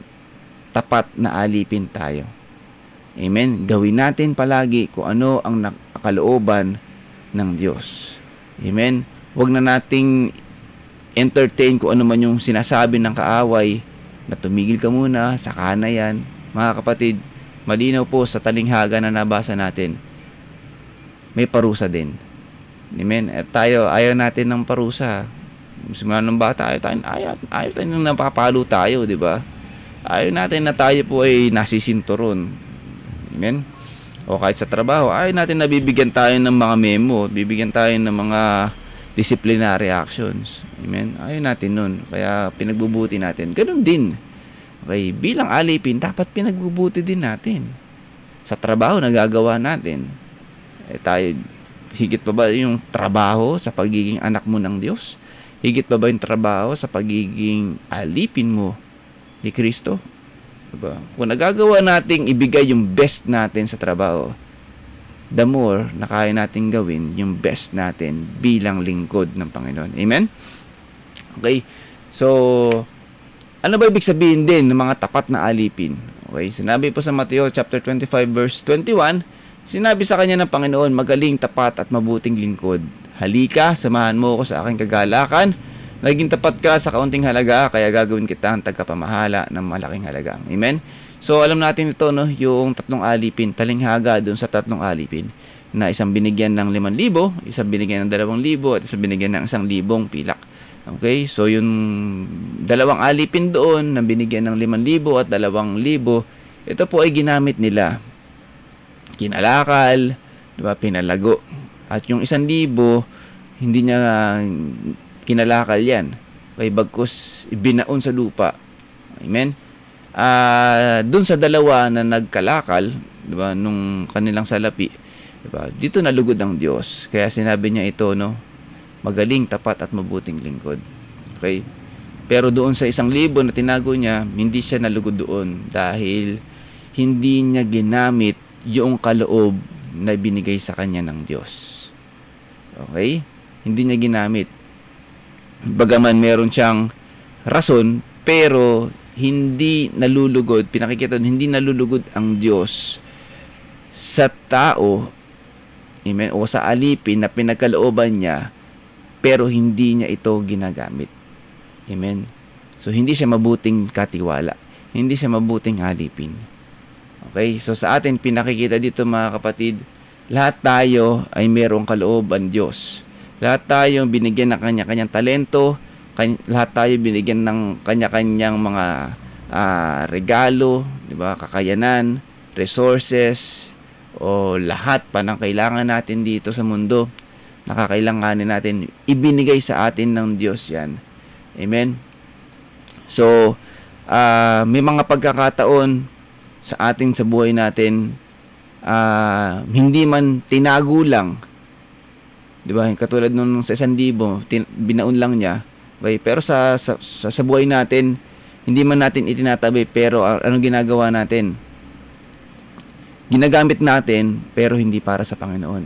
tapat na alipin tayo. Amen? Gawin natin palagi kung ano ang nakalooban ng Diyos. Amen? Huwag na nating entertain kung ano man yung sinasabi ng kaaway na tumigil ka muna, saka na yan. Mga kapatid, malinaw po sa talinghaga na nabasa natin, may parusa din. Amen? At tayo, ayaw natin ng parusa. Simula ng bata, ayaw tayo nang napapalo tayo, di ba? Ayaw natin na tayo po ay nasisinturon. Amen? O kahit sa trabaho, ayaw natin nabibigyan tayo ng mga memo, bibigyan tayo ng mga disciplinary actions. Amen? Ayaw natin nun. Kaya pinagbubuti natin. Ganun din. Okay? Bilang alipin, dapat pinagbubuti din natin. Sa trabaho, nagagawa natin. Tayo, higit pa ba yung trabaho sa pagiging anak mo ng Diyos? Higit pa ba yung trabaho sa pagiging alipin mo ni Kristo? Diba? Kung nagagawa nating ibigay yung best natin sa trabaho, the more na kaya nating gawin yung best natin bilang lingkod ng Panginoon. Amen? Okay? So, ano ba ibig sabihin din ng mga tapat na alipin? Okay? Sinabi po sa Mateo chapter 25 verse 21, sinabi sa kanya ng Panginoon, magaling, tapat at mabuting lingkod. Halika, samahan mo ako sa aking kagalakan. Naging tapat ka sa kaunting halaga, kaya gagawin kita ang tagapamahala ng malaking halaga. Amen? So, alam natin ito, no, yung tatlong alipin, talinghaga dun sa tatlong alipin, na isang binigyan ng 5,000, isang binigyan ng 2,000, at isang binigyan ng 1,000 pilak. Okay? So, yung dalawang alipin doon, na binigyan ng 5,000 at 2,000, ito po ay ginamit nila. Kinalakal, diba, pinalago. At yung 1,000, hindi niya kinalakal yan. Kaya bagkus ibinaon sa lupa. Amen? Doon sa dalawa na nagkalakal, diba, nung kanilang salapi, diba, dito nalugod ang Diyos. Kaya sinabi niya ito, no, magaling, tapat at mabuting lingkod. Okay? Pero doon sa 1,000 na tinago niya, hindi siya nalugod doon dahil hindi niya ginamit yung kaloob na binigay sa kanya ng Diyos. Okay? Hindi niya ginamit. Bagaman meron siyang rason, pero hindi nalulugod, pinakikita, hindi nalulugod ang Diyos sa tao, amen, o sa alipin na pinagkalooban niya, pero hindi niya ito ginagamit. Amen? So, hindi siya mabuting katiwala. Hindi siya mabuting alipin. Okay? So, sa atin, pinakikita dito, mga kapatid, lahat tayo ay merong kalooban Diyos. Lahat tayo binigyan ng kanya-kanyang talento, lahat tayo binigyan ng kanya-kanyang mga regalo, di ba? Kakayanan, resources, o lahat pa ng kailangan natin dito sa mundo, nakakailanganin natin, ibinigay sa atin ng Diyos yan. Amen? So, may mga pagkakataon sa atin sa buhay natin, hindi man tinago lang, di ba? Katulad nung sa 1,000, binaon lang niya. Okay? Pero sa buhay natin, hindi man natin itinatabi, pero anong ginagawa natin? Ginagamit natin, pero hindi para sa Panginoon.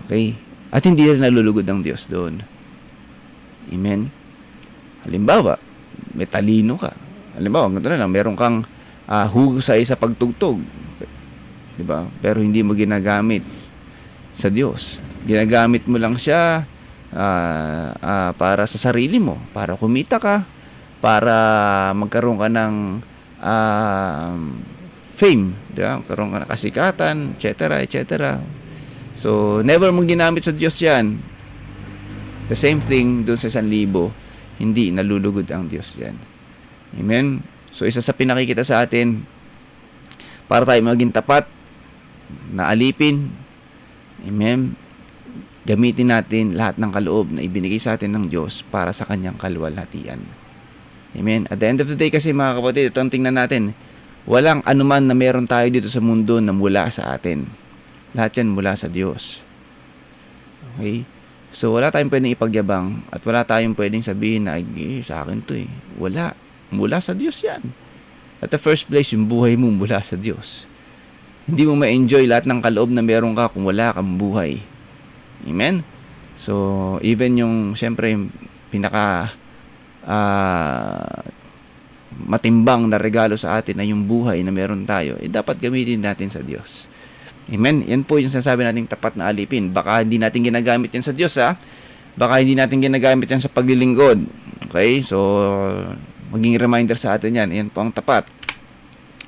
Okay? At hindi rin nalulugod ang Diyos doon. Amen? Halimbawa, may talino ka. Halimbawa, ganito na lang, meron kang husay sa pagtugtog. Diba? Pero hindi mo ginagamit sa Diyos. Ginagamit mo lang siya para sa sarili mo, para kumita ka, para magkaroon ka ng fame, diba? Magkaroon ka ng kasikatan, etc., etc. So, never mong ginamit sa Diyos yan. The same thing doon sa 1,000, hindi nalulugod ang Diyos yan. Amen? So, isa sa pinakikita sa atin, para tayo maging tapat na alipin, amen, gamitin natin lahat ng kaloob na ibinigay sa atin ng Diyos para sa kanyang kaluwalhatian. Amen. At the end of the day kasi mga kapatid, ito ang tingnan natin. Walang anuman na meron tayo dito sa mundo na mula sa atin. Lahat yan mula sa Diyos. Okay? So, wala tayong pwedeng ipagyabang at wala tayong pwedeng sabihin na, sa akin to eh. Wala. Mula sa Diyos yan. At the first place, yung buhay mo mula sa Diyos. Hindi mo ma-enjoy lahat ng kaloob na meron ka kung wala kang buhay. Amen? So, even yung, syempre, pinaka matimbang na regalo sa atin ay yung buhay na meron tayo, dapat gamitin natin sa Diyos. Amen? Yan po yung sinasabi nating tapat na alipin. Baka hindi natin ginagamit yan sa Diyos, ha? Baka hindi natin ginagamit yan sa paglilingkod. Okay? So, maging reminder sa atin yan. Yan po ang tapat.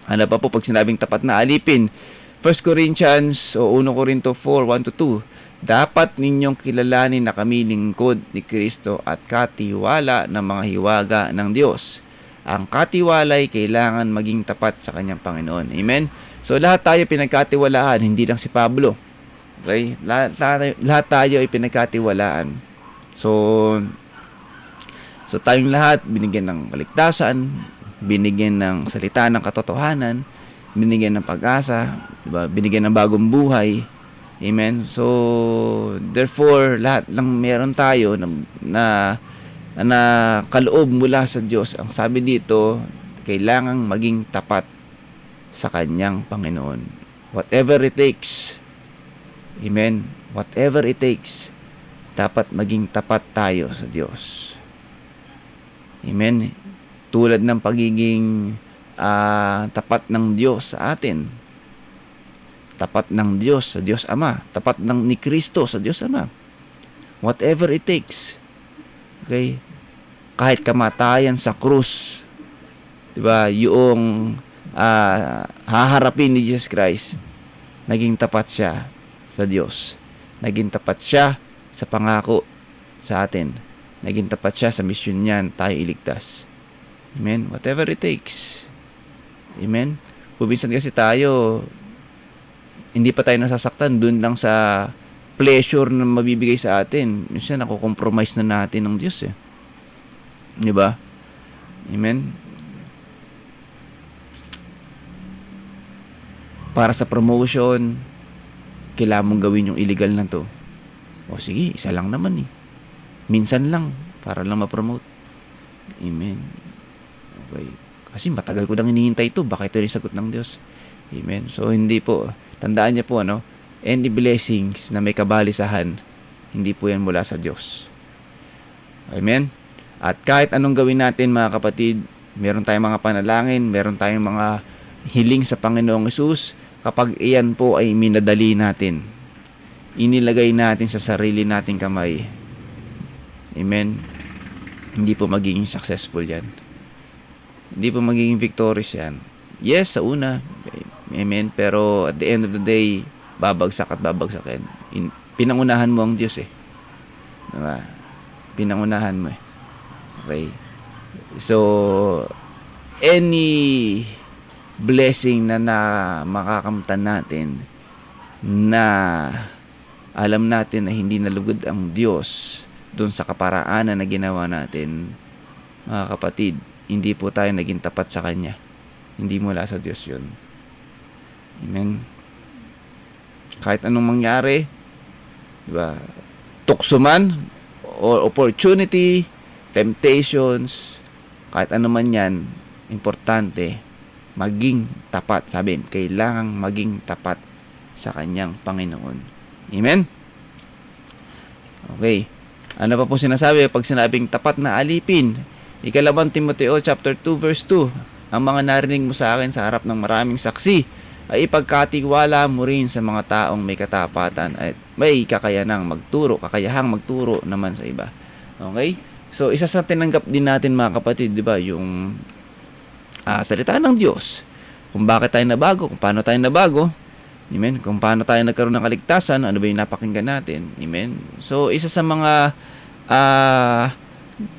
Ano pa po pag sinabing tapat na alipin? 1 Corinthians o 1 Corinto 4:1-2. Dapat ninyong kilalanin na kami lingkod ni Kristo at katiwala ng mga hiwaga ng Diyos. Ang katiwalay kailangan maging tapat sa kanyang Panginoon. Amen? So, lahat tayo pinagkatiwalaan, hindi lang si Pablo. Okay? Lahat tayo ay pinagkatiwalaan. So tayong lahat, binigyan ng kaligtasan, binigyan ng salita ng katotohanan, binigyan ng pag-asa, diba? Binigyan ng bagong buhay. Amen? So, therefore, lahat lang meron tayo na kaloob mula sa Diyos. Ang sabi dito, kailangang maging tapat sa kanyang Panginoon. Whatever it takes. Amen? Whatever it takes, dapat maging tapat tayo sa Diyos. Amen? Tulad ng pagiging tapat ng Diyos sa atin. Tapat ng Diyos sa Diyos Ama. Tapat ni Kristo sa Diyos Ama. Whatever it takes. Okay? Kahit kamatayan sa krus. Diba? Yung haharapin ni Jesus Christ. Naging tapat siya sa Diyos. Naging tapat siya sa pangako sa atin. Naging tapat siya sa misyon niyan, tayo iligtas. Amen? Whatever it takes. Amen? Minsan kasi tayo, hindi pa tayo nasasaktan dun lang sa pleasure na mabibigay sa atin. Minsan nakukompromise na natin ng Diyos eh. Di ba? Amen? Para sa promotion, kailangan mong gawin yung illegal na to. O sige, isa lang naman eh. Minsan lang, para lang ma-promote. Amen. Okay. Kasi matagal ko nang hinihintay ito. Baka ito yung sagot ng Diyos. Amen. So, hindi po. Tandaan niya po, any blessings na may kabalisahan, hindi po yan mula sa Diyos. Amen. At kahit anong gawin natin, mga kapatid, meron tayong mga panalangin, meron tayong mga hiling sa Panginoong Hesus, kapag iyan po ay minadali natin, inilagay natin sa sarili nating kamay, amen, hindi po magiging successful yan. Hindi po magiging victorious yan. Yes, sa una, amen, pero at the end of the day, babagsak at babagsakin. Pinangunahan mo ang Diyos eh. Diba? Pinangunahan mo eh. Okay? So, any blessing na makakamtan natin na alam natin na hindi nalugod ang Diyos doon sa kaparaanan na ginawa natin, mga kapatid, hindi po tayo naging tapat sa Kanya. Hindi mula sa Diyos yun. Amen? Kahit anong mangyari, diba? Tukso man, or opportunity, temptations, kahit ano man yan, importante, maging tapat. Sabi, kailangang maging tapat sa kanyang Panginoon. Amen? Okay. Ano pa po sinasabi? Pag sinabing tapat na alipin, Ikalawang Timoteo chapter 2 verse 2, ang mga narinig mo sa akin sa harap ng maraming saksi ay ipagkatiwala mo rin sa mga taong may katapatan at may kakayahang magturo naman sa iba. Okay? So, isa sa tinanggap din natin, mga kapatid, di ba, yung salita ng Diyos. Kung bakit tayo nabago, kung paano tayo nabago. Amen? Kung paano tayo nagkaroon ng kaligtasan, ano ba yung napakinggan natin. Amen? So, isa sa mga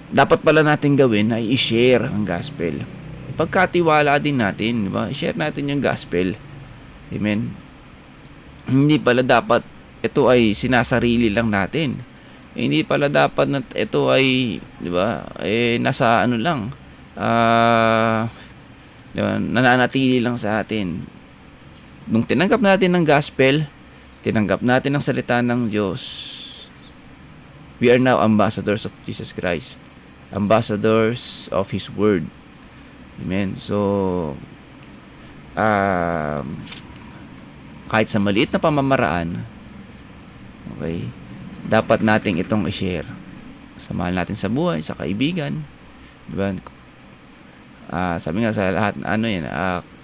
dapat pala natin gawin ay i-share ang gospel. Pagkatiwala din natin, di ba? I-share natin yung gospel. Amen? Hindi pala dapat ito ay sinasarili lang natin. Hindi pala dapat na ito ay, di ba, nasa ano lang, diba, nananatili lang sa atin. Nung tinanggap natin ng gospel, tinanggap natin ang salita ng Diyos, we are now ambassadors of Jesus Christ. Ambassadors of His Word. Amen. So, kahit sa maliit na pamamaraan, okay, dapat nating itong i-share. Sa mahal natin sa buhay, sa kaibigan, di ba? Sabi nga sa lahat,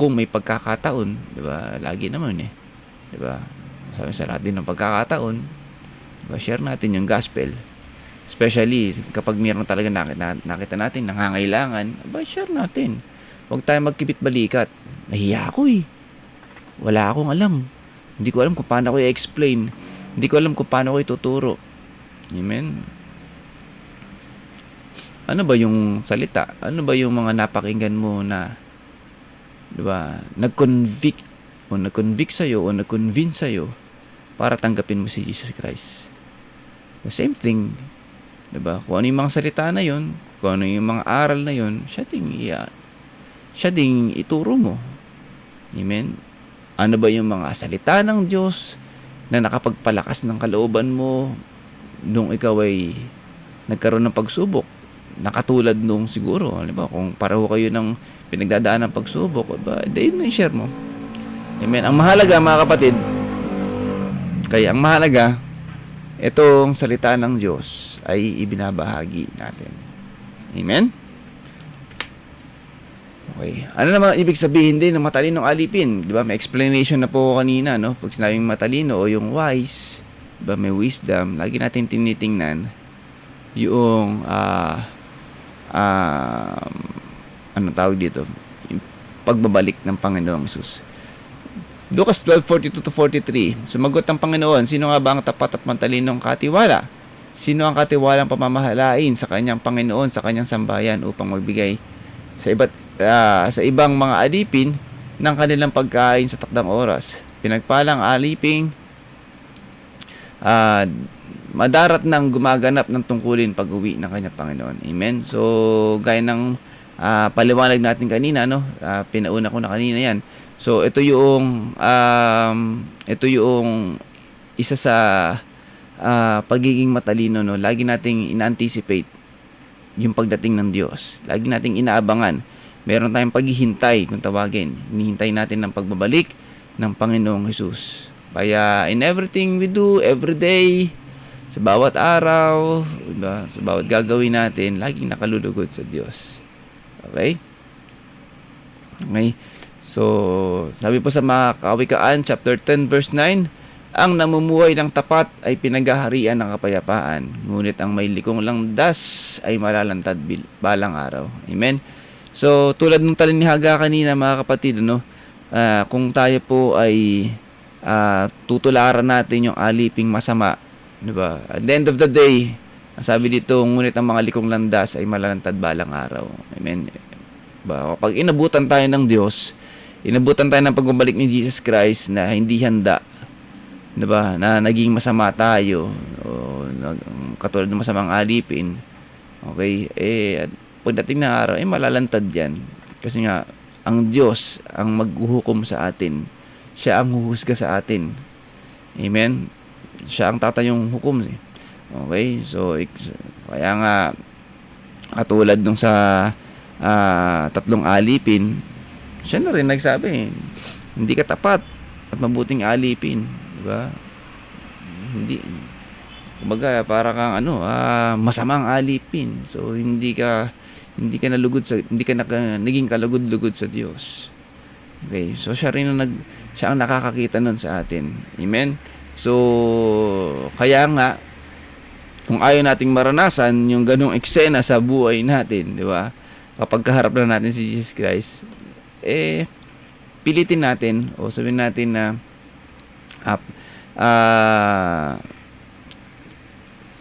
kung may pagkakataon, di ba? Lagi naman di ba? Sabi sa lahat din ng pagkakataon, di ba? Share natin yung gospel. Especially kapag mayroon talaga nakita natin nangangailangan, share natin. Huwag tayo magkibit balikat. Nahiya ako Wala akong alam. Hindi ko alam kung paano ko i-explain. Hindi ko alam kung paano ko ituturo. Amen. Ano ba yung salita? Ano ba yung mga napakinggan mo na, di ba, nag-convict sa'yo o nag-convince sa'yo para tanggapin mo si Jesus Christ? The same thing. Diba? Kung ano yung mga salita na yun, kung ano yung mga aral na yun, siya ding ituro mo. Amen? Ano ba yung mga salita ng Diyos na nakapagpalakas ng kalooban mo nung ikaw ay nagkaroon ng pagsubok? Nakatulad nung siguro, diba? Kung pareho kayo ng pinagdadaan ng pagsubok, yun na i-share mo. Amen? Ang mahalaga, mga kapatid, ang mahalaga, itong salita ng Diyos ay ibinabahagi natin. Amen? Okay. Ano naman ibig sabihin din ng matalinong alipin? Di ba? May explanation na po kanina, no? Pag sinabing matalino o yung wise, di ba? May wisdom. Lagi natin tinitingnan yung ano tawag dito? Yung pagbabalik ng Panginoong Hesus. Lucas 12:42-43. Sumagot ang Panginoon, sino nga ba ang tapat at matalinong katiwala? Sino ang katiwalang pamamahalain sa kanyang Panginoon, sa kanyang sambayan upang magbigay sa ibang mga alipin ng kanilang pagkain sa takdang oras? Pinagpalang aliping madarat ng gumaganap ng tungkulin pag-uwi ng kanyang Panginoon. Amen. So, gaya ng paliwanag natin kanina, no? Pinauna ko na kanina yan. So, ito yung isa sa pagiging matalino, no? Lagi nating ina-anticipate yung pagdating ng Diyos. Lagi nating inaabangan. Meron tayong paghihintay, kung tawagin. Hinihintay natin ng pagbabalik ng Panginoong Hesus. Kaya, in everything we do, every day, sa bawat araw, diba? Sa bawat gagawin natin, laging nakalulugod sa Diyos. Okay? Okay? So, sabi po sa mga Kawikaan, chapter 10, verse 9, ang namumuhay ng tapat ay pinagaharian ng kapayapaan, ngunit ang may likong landas ay malalantad balang araw. Amen? So, tulad ng talinihaga kanina, mga kapatid, kung tayo po ay tutularan natin yung aliping masama, diba? At the end of the day, sabi dito, ngunit ang mga likong landas ay malalantad balang araw. Amen? Diba? Kapag inabutan tayo ng Diyos, inabutan tayo ng pagbabalik ni Jesus Christ na hindi handa, diba? Na naging masama tayo, katulad ng masamang alipin, okay? Pagdating ng araw, malalantad yan. Kasi nga, ang Diyos ang maghuhukom sa atin. Siya ang huhusga sa atin. Amen? Siya ang tatayong hukom. Okay? So, kaya nga, katulad nung sa tatlong alipin, siya na rin nagsabi, hindi ka tapat at mabuting alipin. Diba? Hindi. Kumbaga, para kang masamang alipin. So, hindi ka naging kalugod-lugod sa Diyos. Okay? So, siya ang nakakakita nun sa atin. Amen? So, kaya nga, kung ayaw nating maranasan yung ganong eksena sa buhay natin, di ba? Kapag kaharap na natin si Jesus Christ, pilitin natin o sabihin natin na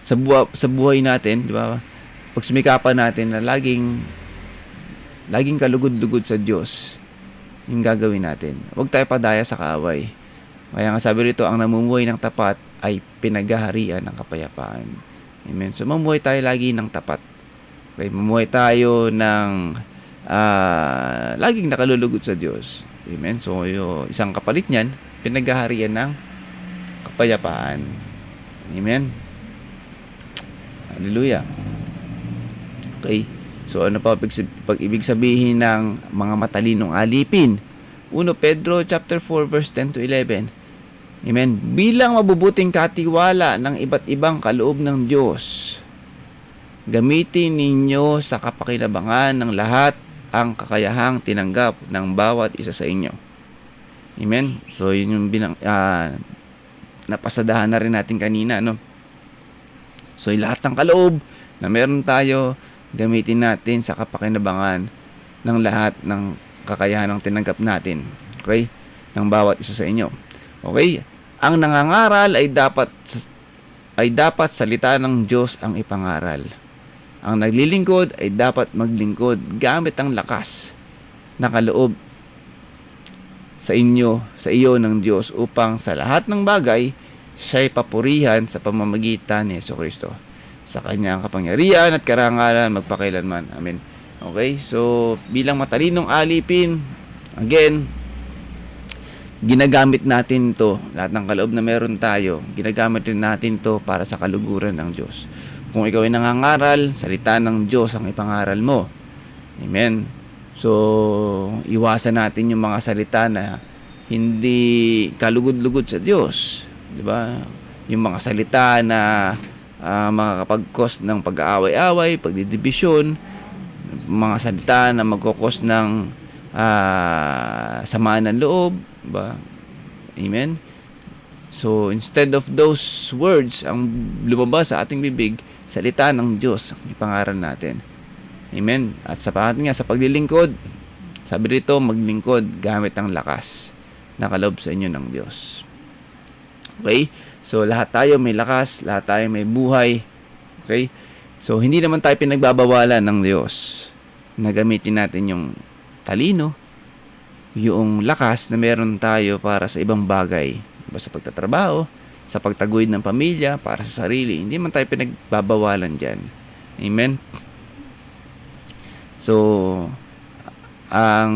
sa buhay natin, di ba? Pagsumikapan natin na laging kalugod-lugod sa Diyos yung gagawin natin. Huwag tayo padaya sa kaaway. Kaya nga sabi rito, ang namumuhay ng tapat ay pinagaharian ng kapayapaan. Amen. So, mamuhay tayo lagi ng tapat. Okay? Mamuhay tayo ng laging nakalulugod sa Diyos. Amen. So, yung isang kapalit niyan, pinaghaharian ng kapayapaan. Amen. Hallelujah. Okay. So, ano pa pag-ibig sabihin ng mga matalinong alipin? 1 Pedro chapter 4 verse 10 to 11. Amen. Bilang mabubuting katiwala ng iba't ibang kaloob ng Diyos, gamitin ninyo sa kapakinabangan ng lahat ang kakayahang tinanggap ng bawat isa sa inyo. Amen. So, yun yung napasadahan na rin natin kanina, no? So, lahat ng kaloob na meron tayo, gamitin natin sa kapakinabangan ng lahat ng kakayahan ng tinanggap natin. Okay? Ng bawat isa sa inyo. Okay? Ang nangangaral ay dapat salita ng Diyos ang ipangaral. Ang naglilingkod ay dapat maglingkod gamit ang lakas na kaloob sa iyo ng Diyos upang sa lahat ng bagay siya'y papurihan sa pamamagitan ni Jesucristo. Sa kanyang kapangyarihan at karangalan magpakailanman. Amen. Okay? So, bilang matalinong alipin, again, ginagamit natin to, lahat ng kaloob na meron tayo, ginagamit rin natin to para sa kaluguran ng Diyos. Kung ikaw ay nangangaral, salita ng Diyos ang ipangaral mo. Amen. So, iwasan natin yung mga salita na hindi kalugod-lugod sa Diyos. Diba? Yung mga salita na makakapag-cause ng pag-aaway-away, pagdidibisyon, mga salita na magkukos ng samaan ng loob, ba? Amen. So instead of those words ang lumabas sa ating bibig, salita ng Diyos ang ipangaral natin. Amen. At sa paglilingkod, sabi dito, maglingkod gamit ang lakas na kaloob sa inyo ng Diyos. Okay? So lahat tayo may lakas, lahat tayo may buhay. Okay? So hindi naman tayo pinagbabawalan ng Diyos na gamitin natin yung talino, yung lakas na meron tayo para sa ibang bagay. Sa pagtatrabaho, sa pagtaguyod ng pamilya, para sa sarili. Hindi man tayo pinagbabawalan dyan. Amen? So, ang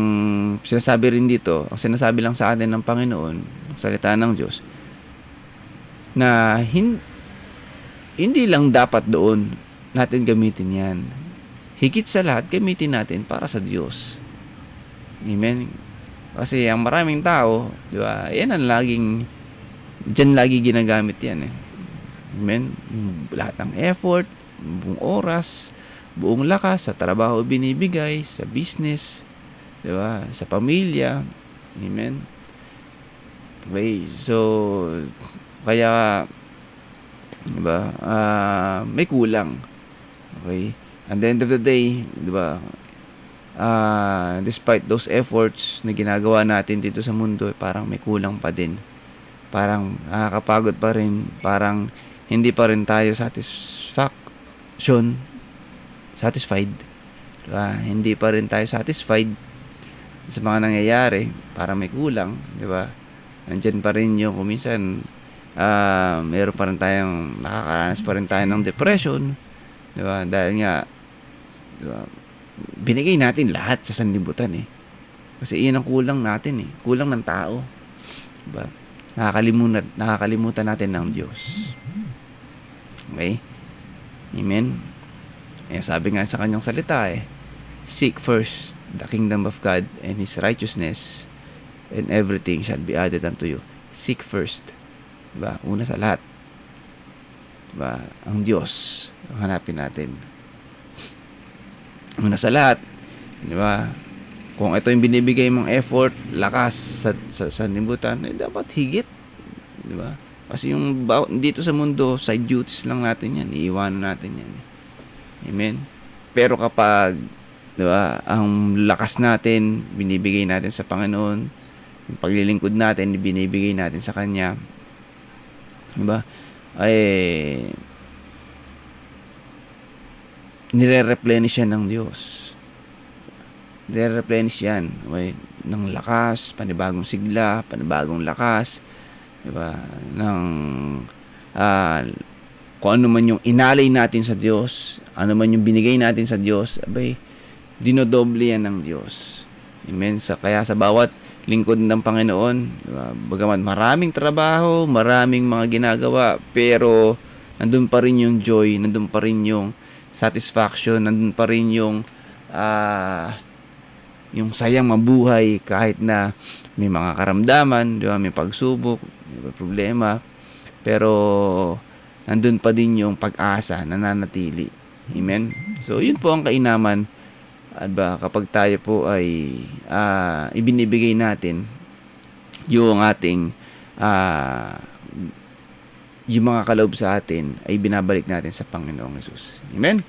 sinasabi rin dito, ang sinasabi lang sa atin ng Panginoon, ang salita ng Diyos, na hindi lang dapat doon natin gamitin yan. Higit sa lahat, gamitin natin para sa Diyos. Amen? Kasi ang maraming tao, di ba, yan ang dyan lagi ginagamit yan eh. Amen? Lahat ng effort, buong oras, buong lakas, sa trabaho binibigay, sa business, di ba, sa pamilya. Amen? Okay, so, kaya, di ba, may kulang. Okay? At the end of the day, di ba, despite those efforts na ginagawa natin dito sa mundo, parang may kulang pa din. Parang nakakapagod pa rin. Parang hindi pa rin tayo satisfied. Diba? Hindi pa rin tayo satisfied sa mga nangyayari. Parang may kulang. Diba? Nandyan pa rin yung kuminsan meron pa rin tayong nakakaranas pa rin tayo ng depression. Diba? Dahil nga diba, binigay natin lahat sa sanlibutan eh. Kasi iyan ang kulang natin eh. Kulang ng tao. Diba? Nakakalimutan natin ng Diyos. Okay? Amen? Sabi nga sa kanyang salita eh, seek first the kingdom of God and His righteousness, and everything shall be added unto you. Seek first. Diba? Una sa lahat. Diba? Ang Diyos ang hanapin natin. Una sa lahat, di ba? Kung ito yung binibigay mong effort, lakas sa libutan, dapat higit, di ba? Kasi yung dito sa mundo, side duties lang natin yan, iiwanan natin yan. Amen. Pero kapag, di ba, ang lakas natin binibigay natin sa Panginoon, yung paglilingkod natin binibigay natin sa Kanya, di ba? Ay nire-replenish yan ng Diyos. Nire-replenish yan. Okay? Ng lakas, panibagong sigla, panibagong lakas. Diba? Kung ano man yung inalay natin sa Diyos, ano man yung binigay natin sa Diyos, abay, dinodoble yan ng Diyos. Amen. Kaya sa bawat lingkod ng Panginoon, diba, bagaman maraming trabaho, maraming mga ginagawa, pero nandun pa rin yung joy, nandun pa rin yung satisfaction, nandun pa rin yung sayang mabuhay kahit na may mga karamdaman, diba, may pagsubok, may problema, pero nandun pa din yung pag-asa na nananatili. Amen? So, yun po ang kainaman kapag tayo po ay ibinibigay natin yung ating yung mga kaloob sa atin ay binabalik natin sa Panginoong Hesus. Amen?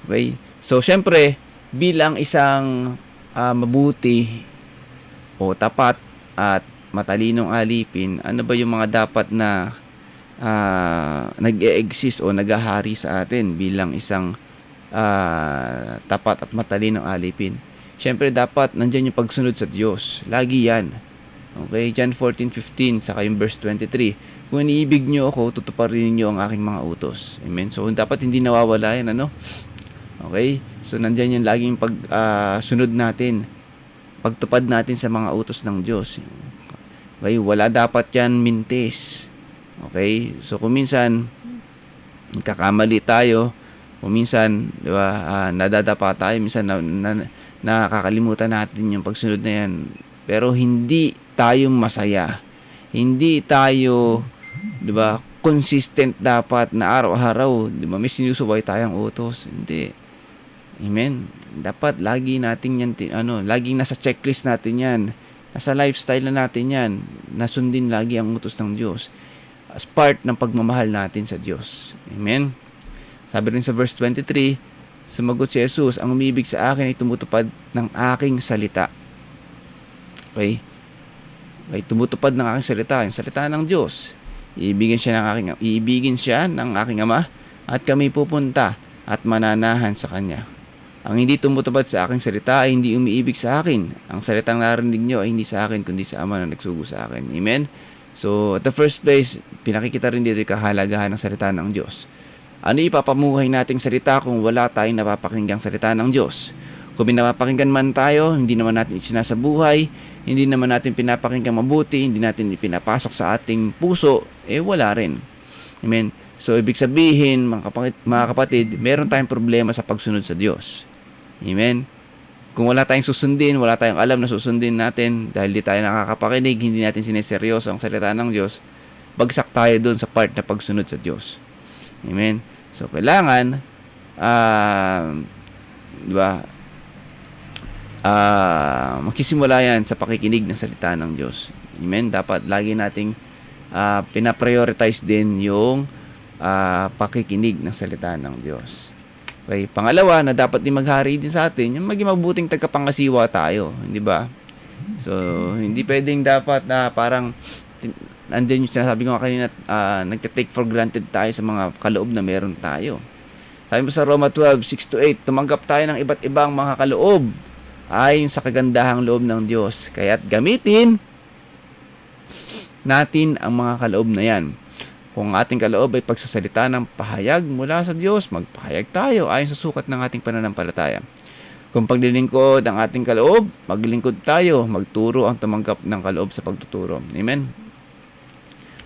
Okay? So, syempre, bilang isang mabuti o tapat at matalinong alipin, ano ba yung mga dapat na nag-e-exist o nagahari sa atin bilang isang tapat at matalinong alipin? Syempre, dapat nandyan yung pagsunod sa Diyos. Lagi yan. Okay? John 14:15, saka yung verse 23. Kung iniibig nyo ako, tutuparin niyo ang aking mga utos. Amen? So, dapat hindi nawawala yan, ano? Okay? So, nandyan yung laging pagsunod natin. Pagtupad natin sa mga utos ng Diyos. Okay? Wala dapat yan mintis. Okay? So, kung minsan, nagkakamali tayo, kung minsan, di ba, nadadapa tayo, minsan nakakalimutan natin yung pagsunod na yan. Pero hindi tayo masaya. Hindi tayo, di ba, consistent dapat na araw-araw, di ba, may sinusubay tayong utos. Hindi. Amen. Dapat lagi natin yan, laging nasa checklist natin yan. Nasa lifestyle na natin yan. Nasundin lagi ang utos ng Diyos. As part ng pagmamahal natin sa Diyos. Amen. Sabi rin sa verse 23, sumagot si Jesus, ang umibig sa akin ay tumutupad ng aking salita. Okay? Okay, tumutupad ng aking salita, yung salita ng Diyos. Iibigin siya ng aking Ama at kami pupunta at mananahan sa Kanya. Ang hindi tumutupad sa aking salita ay hindi umiibig sa akin. Ang salitang narinig nyo ay hindi sa akin kundi sa Ama na nagsugo sa akin. Amen? So, at the first place, pinakikita rin dito yung kahalagahan ng salita ng Diyos. Ano ipapamuhay nating salita kung wala tayong napapakinggang salita ng Diyos? Kung pinapakinggan man tayo, hindi naman natin isinasabuhay, hindi naman natin pinapakinggan mabuti, hindi natin ipinapasok sa ating puso, wala rin. Amen? So, ibig sabihin, mga kapatid, meron tayong problema sa pagsunod sa Diyos. Amen? Kung wala tayong susundin, wala tayong alam na susundin natin, dahil di tayo nakakapakinig, hindi natin sineseryoso ang salita ng Diyos, bagsak tayo doon sa part na pagsunod sa Diyos. Amen? So, kailangan, di ba, magsisimula yan sa pakikinig ng salita ng Diyos. Amen? Dapat lagi nating pinaprioritize din yung pakikinig ng salita ng Diyos. Okay, pangalawa na dapat din maghari din sa atin, yung maging mabuting tagapangasiwa tayo, hindi ba? So, hindi pwedeng dapat na parang andyan yung sinasabi ko kanina, nagte-take for granted tayo sa mga kaloob na meron tayo. Sabi mo sa Roma 12:6-8, tumanggap tayo ng iba't ibang mga kaloob ayon sa kagandahang loob ng Diyos. Kaya't gamitin natin ang mga kaloob na yan. Kung ating kaloob ay pagsasalita ng pahayag mula sa Diyos, magpahayag tayo ayon sa sukat ng ating pananampalataya. Kung paglilingkod ang ating kaloob, maglingkod tayo, magturo ang tumanggap ng kaloob sa pagtuturo. Amen?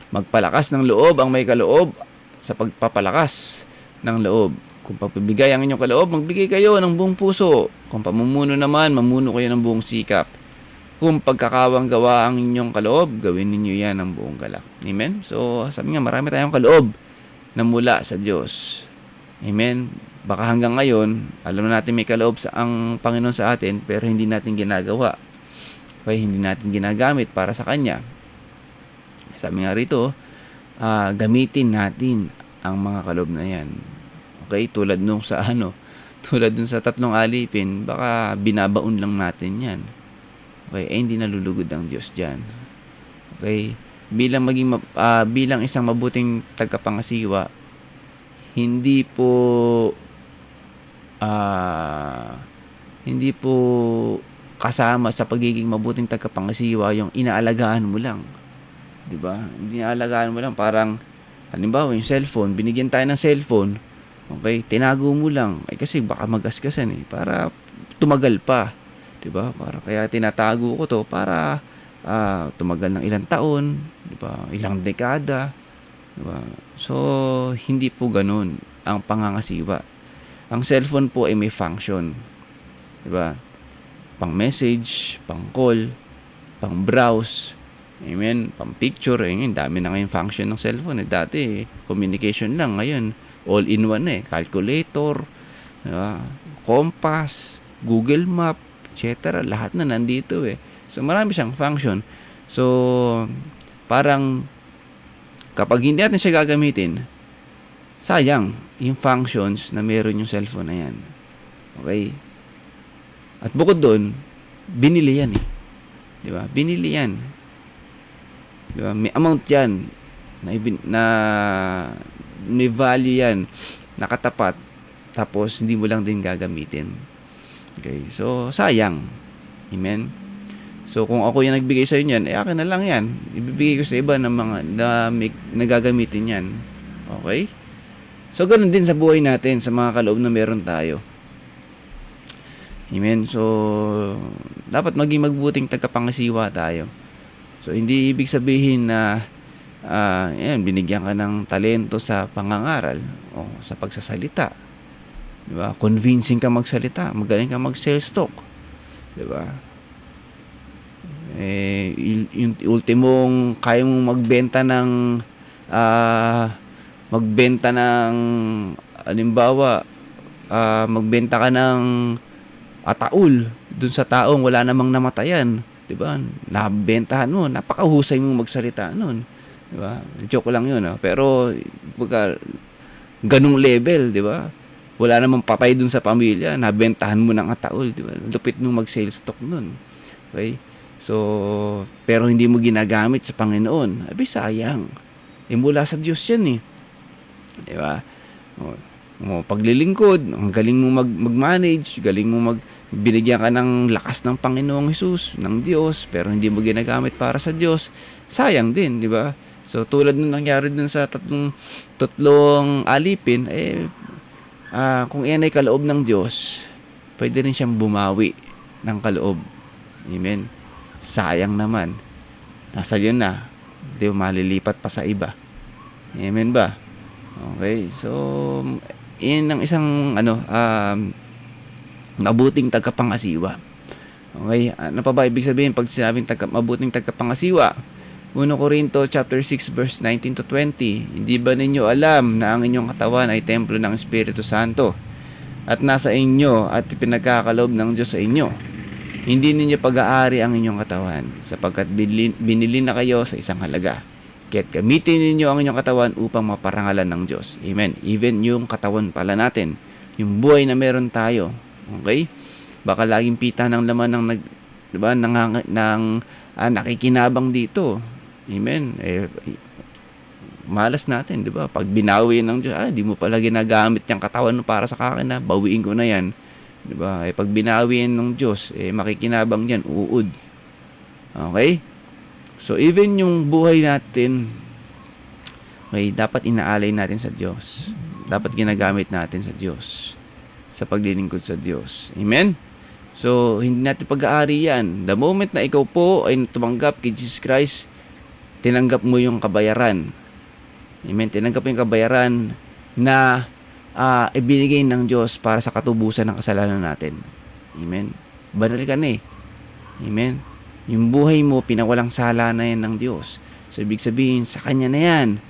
Magpalakas ng loob ang may kaloob sa pagpapalakas ng loob. Kung pagpibigay ang inyong kaloob, magbigay kayo ng buong puso. Kung pamumuno naman, mamuno kayo ng buong sikap. Kung pagkakawang gawa ang inyong kaloob, gawin ninyo yan ng buong galak. Amen? So, sabi nga, marami tayong kaloob na mula sa Diyos. Amen? Baka hanggang ngayon, alam na natin may kaloob ang Panginoon sa atin, pero hindi natin ginagawa. Okay, hindi natin ginagamit para sa Kanya. Sabi nga rito, gamitin natin ang mga kaloob na yan. Okay, tulad nung sa tatlong alipin, baka binabaon lang natin yan. Okay, hindi nalulugod ang Diyos diyan. Okay, bilang isang mabuting tagapangasiwa, hindi po kasama sa pagiging mabuting tagapangasiwa yung inaalagaan mo lang. 'Di ba? Hindi inaalagaan mo lang, parang halimbawa yung cellphone, binigyan tayo ng cellphone, Okay? Tinago mo lang. Kasi baka magasgasan para tumagal pa. 'Di ba? Para kaya tinatago ko 'to para tumagal ng ilang taon, 'di ba? Ilang dekada, 'di ba? So, hindi po ganoon ang pangangasiwa. Ang cellphone po ay may function, 'di ba? Pang-message, pang-call, pang-browse, amen, pang-picture, ayun, dami na ngayong function ng cellphone. Dati, communication lang, ngayon, all-in-one calculator, 'di ba? Compass, Google Map, etc. Lahat na nandito So, marami siyang function. So, parang, kapag hindi natin siya gagamitin, sayang yung functions na meron yung cellphone na yan. Okay? At bukod doon, binili yan Di ba? Binili yan. Di ba? May amount yan na may value yan nakatapat, tapos hindi mo lang din gagamitin. Okay? So, sayang. Amen? So, kung ako yung nagbigay sa inyo yan, akin na lang yan. Ibibigay ko sa iba ng mga na gagamitin yan. Okay? So, ganun din sa buhay natin, sa mga kaloob na meron tayo. Amen? So, dapat maging magbuting tagapangasiwa tayo. So, hindi ibig sabihin na binigyan ka ng talento sa pangangaral o sa pagsasalita. Diba? Convincing ka magsalita, magaling ka mag-sales talk. Diba? Yung ultimong kaya mong magbenta ng halimbawa, magbenta ka ng ataul dun sa taong wala namang namatayan, 'di ba? Nabentahan mo, napakahusay mong magsalita noon, 'di ba? Joke lang 'yun, pero pagka ganung level, 'di ba? Wala namang patay dun sa pamilya, nabentahan mo ng ataul, 'di ba? Lupit mong mag-sales talk noon. Okay? So, pero hindi mo ginagamit sa Panginoon. Abi, sayang. Mula sa Diyos 'yan 'Di ba? Paglilingkod, ang galing mo mag-manage, galing mo binigyan ka ng lakas ng Panginoong Hesus, ng Diyos, pero hindi mo ginagamit para sa Diyos, sayang din, di ba? So, tulad nung nangyari dun sa tatlong alipin, kung iyan ay kaloob ng Diyos, pwede rin siyang bumawi ng kaloob. Amen? Sayang naman. Nasa yun na, di ba, malilipat pa sa iba. Amen ba? Okay, so in ang isang mabuting tagapangasiwa. Okay, ano pa ba ibig sabihin pag sinabing mabuting tagapangasiwa? 1 Corinto chapter 6 verse 19 to 20. Hindi ba ninyo alam na ang inyong katawan ay templo ng Espiritu Santo at nasa inyo at pinagkakaloob ng Diyos sa inyo? Hindi ninyo pag-aari ang inyong katawan sapagkat binili na kayo sa isang halaga. Kaya't gamitin ninyo ang inyong katawan upang maparangalan ng Diyos. Amen. Even yung katawan pala natin, yung buhay na meron tayo. Okay? Baka laging pita ng laman ng diba, nakikinabang dito. Amen. Malas natin, di ba? Pag binawi ng Diyos, di mo pala ginagamit yung katawan para sa kakin bawiin ko na yan. Di ba? Pag binawi ng Diyos, makikinabang yan, uud. Okay? So, even yung buhay natin, dapat inaalay natin sa Diyos. Dapat ginagamit natin sa Diyos. Sa paglilingkod sa Diyos. Amen? So, hindi natin pag-aari yan. The moment na ikaw po ay tumanggap kay Jesus Christ, tinanggap mo yung kabayaran. Amen? Tinanggap mo yung kabayaran na ibinigay ng Diyos para sa katubusan ng kasalanan natin. Amen? Banal ka na Amen? Yung buhay mo, pinawalang sala na yan ng Diyos. So, ibig sabihin, sa Kanya na yan.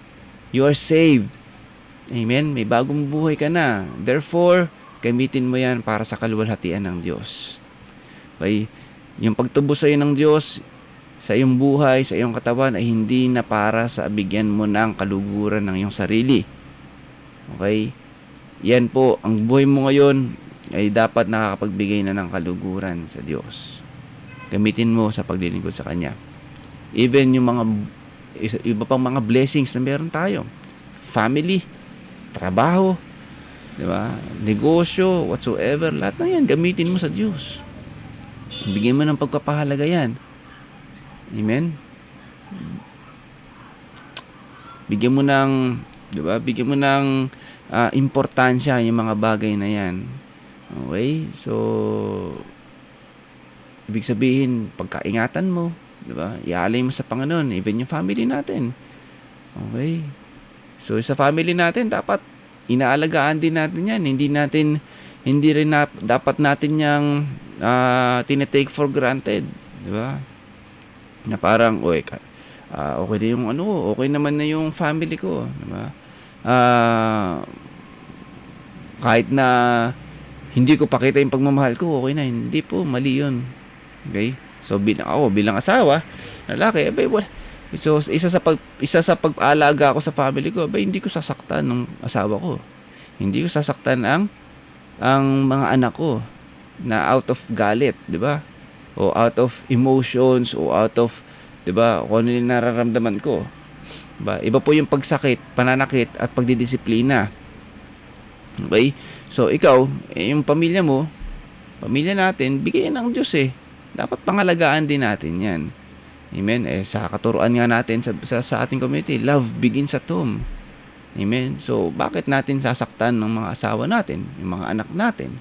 You are saved. Amen? May bagong buhay ka na. Therefore, gamitin mo yan para sa kaluwalhatian ng Diyos. Okay? Yung pagtubos sa iyo ng Diyos, sa iyong buhay, sa iyong katawan, ay hindi na para sa bigyan mo ng kaluguran ng iyong sarili. Okay? Yan po, ang buhay mo ngayon ay dapat nakakapagbigay na ng kaluguran sa Diyos. Gamitin mo sa paglilingkod sa Kanya. Even yung iba pang mga blessings na meron tayo. Family, trabaho, di ba? Negosyo, whatsoever, lahat ng yan, gamitin mo sa Diyos. Bigyan mo ng pagpapahalaga yan. Amen? Bigyan mo ng, di ba? Bigyan mo ng importansya yung mga bagay na yan. Okay? So, ibig sabihin, pagkaingatan mo, di ba? Ialay mo sa Panginoon, even yung family natin. Okay? So, sa family natin, dapat inaalagaan din natin yan. Hindi rin dapat natin yung tinetake for granted. Di ba? Na parang, okay na yung okay naman na yung family ko. Di ba? Kahit na hindi ko pakita yung pagmamahal ko, okay na. Hindi po, mali yun. Okay? So, bilang asawa, lalaki, wala. So, isa sa pag-aalaga ko sa family ko, hindi ko sasaktan ng asawa ko. Hindi ko sasaktan ang mga anak ko na out of galit, di ba? O out of emotions, o out of, di ba, kung ano yung nararamdaman ko. Diba? Iba po yung pagsakit, pananakit, at pagdidisiplina. Okay? So, ikaw, yung pamilya mo, pamilya natin, bigyan ng Diyos eh. Dapat pangalagaan din natin yan. Amen? Sa katuruan nga natin sa ating community, love begins at home. Amen? So, bakit natin sasaktan ng mga asawa natin, yung mga anak natin?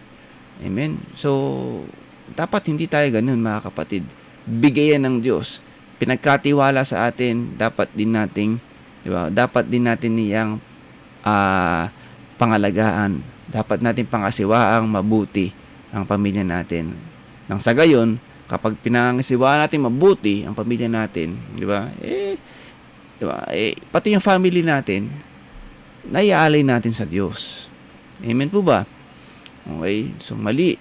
Amen? So, dapat hindi tayo ganun, mga kapatid. Bigayan ng Diyos. Pinagkatiwala sa atin, dapat din nating, di ba? Dapat din natin niyang pangalagaan. Dapat natin pangasiwaang mabuti ang pamilya natin. Nang sa gayon, kapag pinangasiwaan natin mabuti ang pamilya natin, di ba? Di ba? Pati yung family natin, naiaalay natin sa Diyos. Amen po ba? Okay? So, mali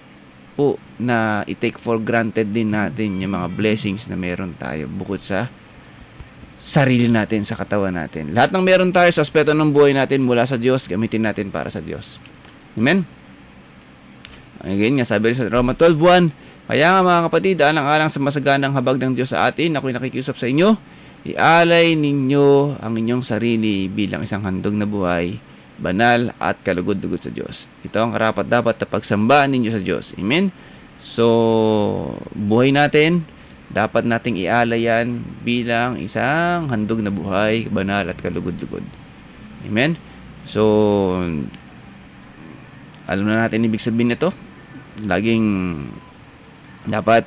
po na i-take for granted din natin yung mga blessings na meron tayo bukod sa sarili natin, sa katawan natin. Lahat ng meron tayo sa aspeto ng buhay natin mula sa Diyos, gamitin natin para sa Diyos. Amen? Again nga, sabi rin sa Roma 12:1, kaya nga mga kapatid, alang-alang sa masaganang habag ng Diyos sa atin, ako'y nakikiusap sa inyo, ialay ninyo ang inyong sarili bilang isang handog na buhay, banal at kalugod-lugod sa Diyos. Ito ang karapat-dapat na pagsamba ninyo sa Diyos. Amen? So, buhay natin, dapat nating ialay yan bilang isang handog na buhay, banal at kalugod-lugod. Amen? So, alam na natin ibig sabihin nito. Laging dapat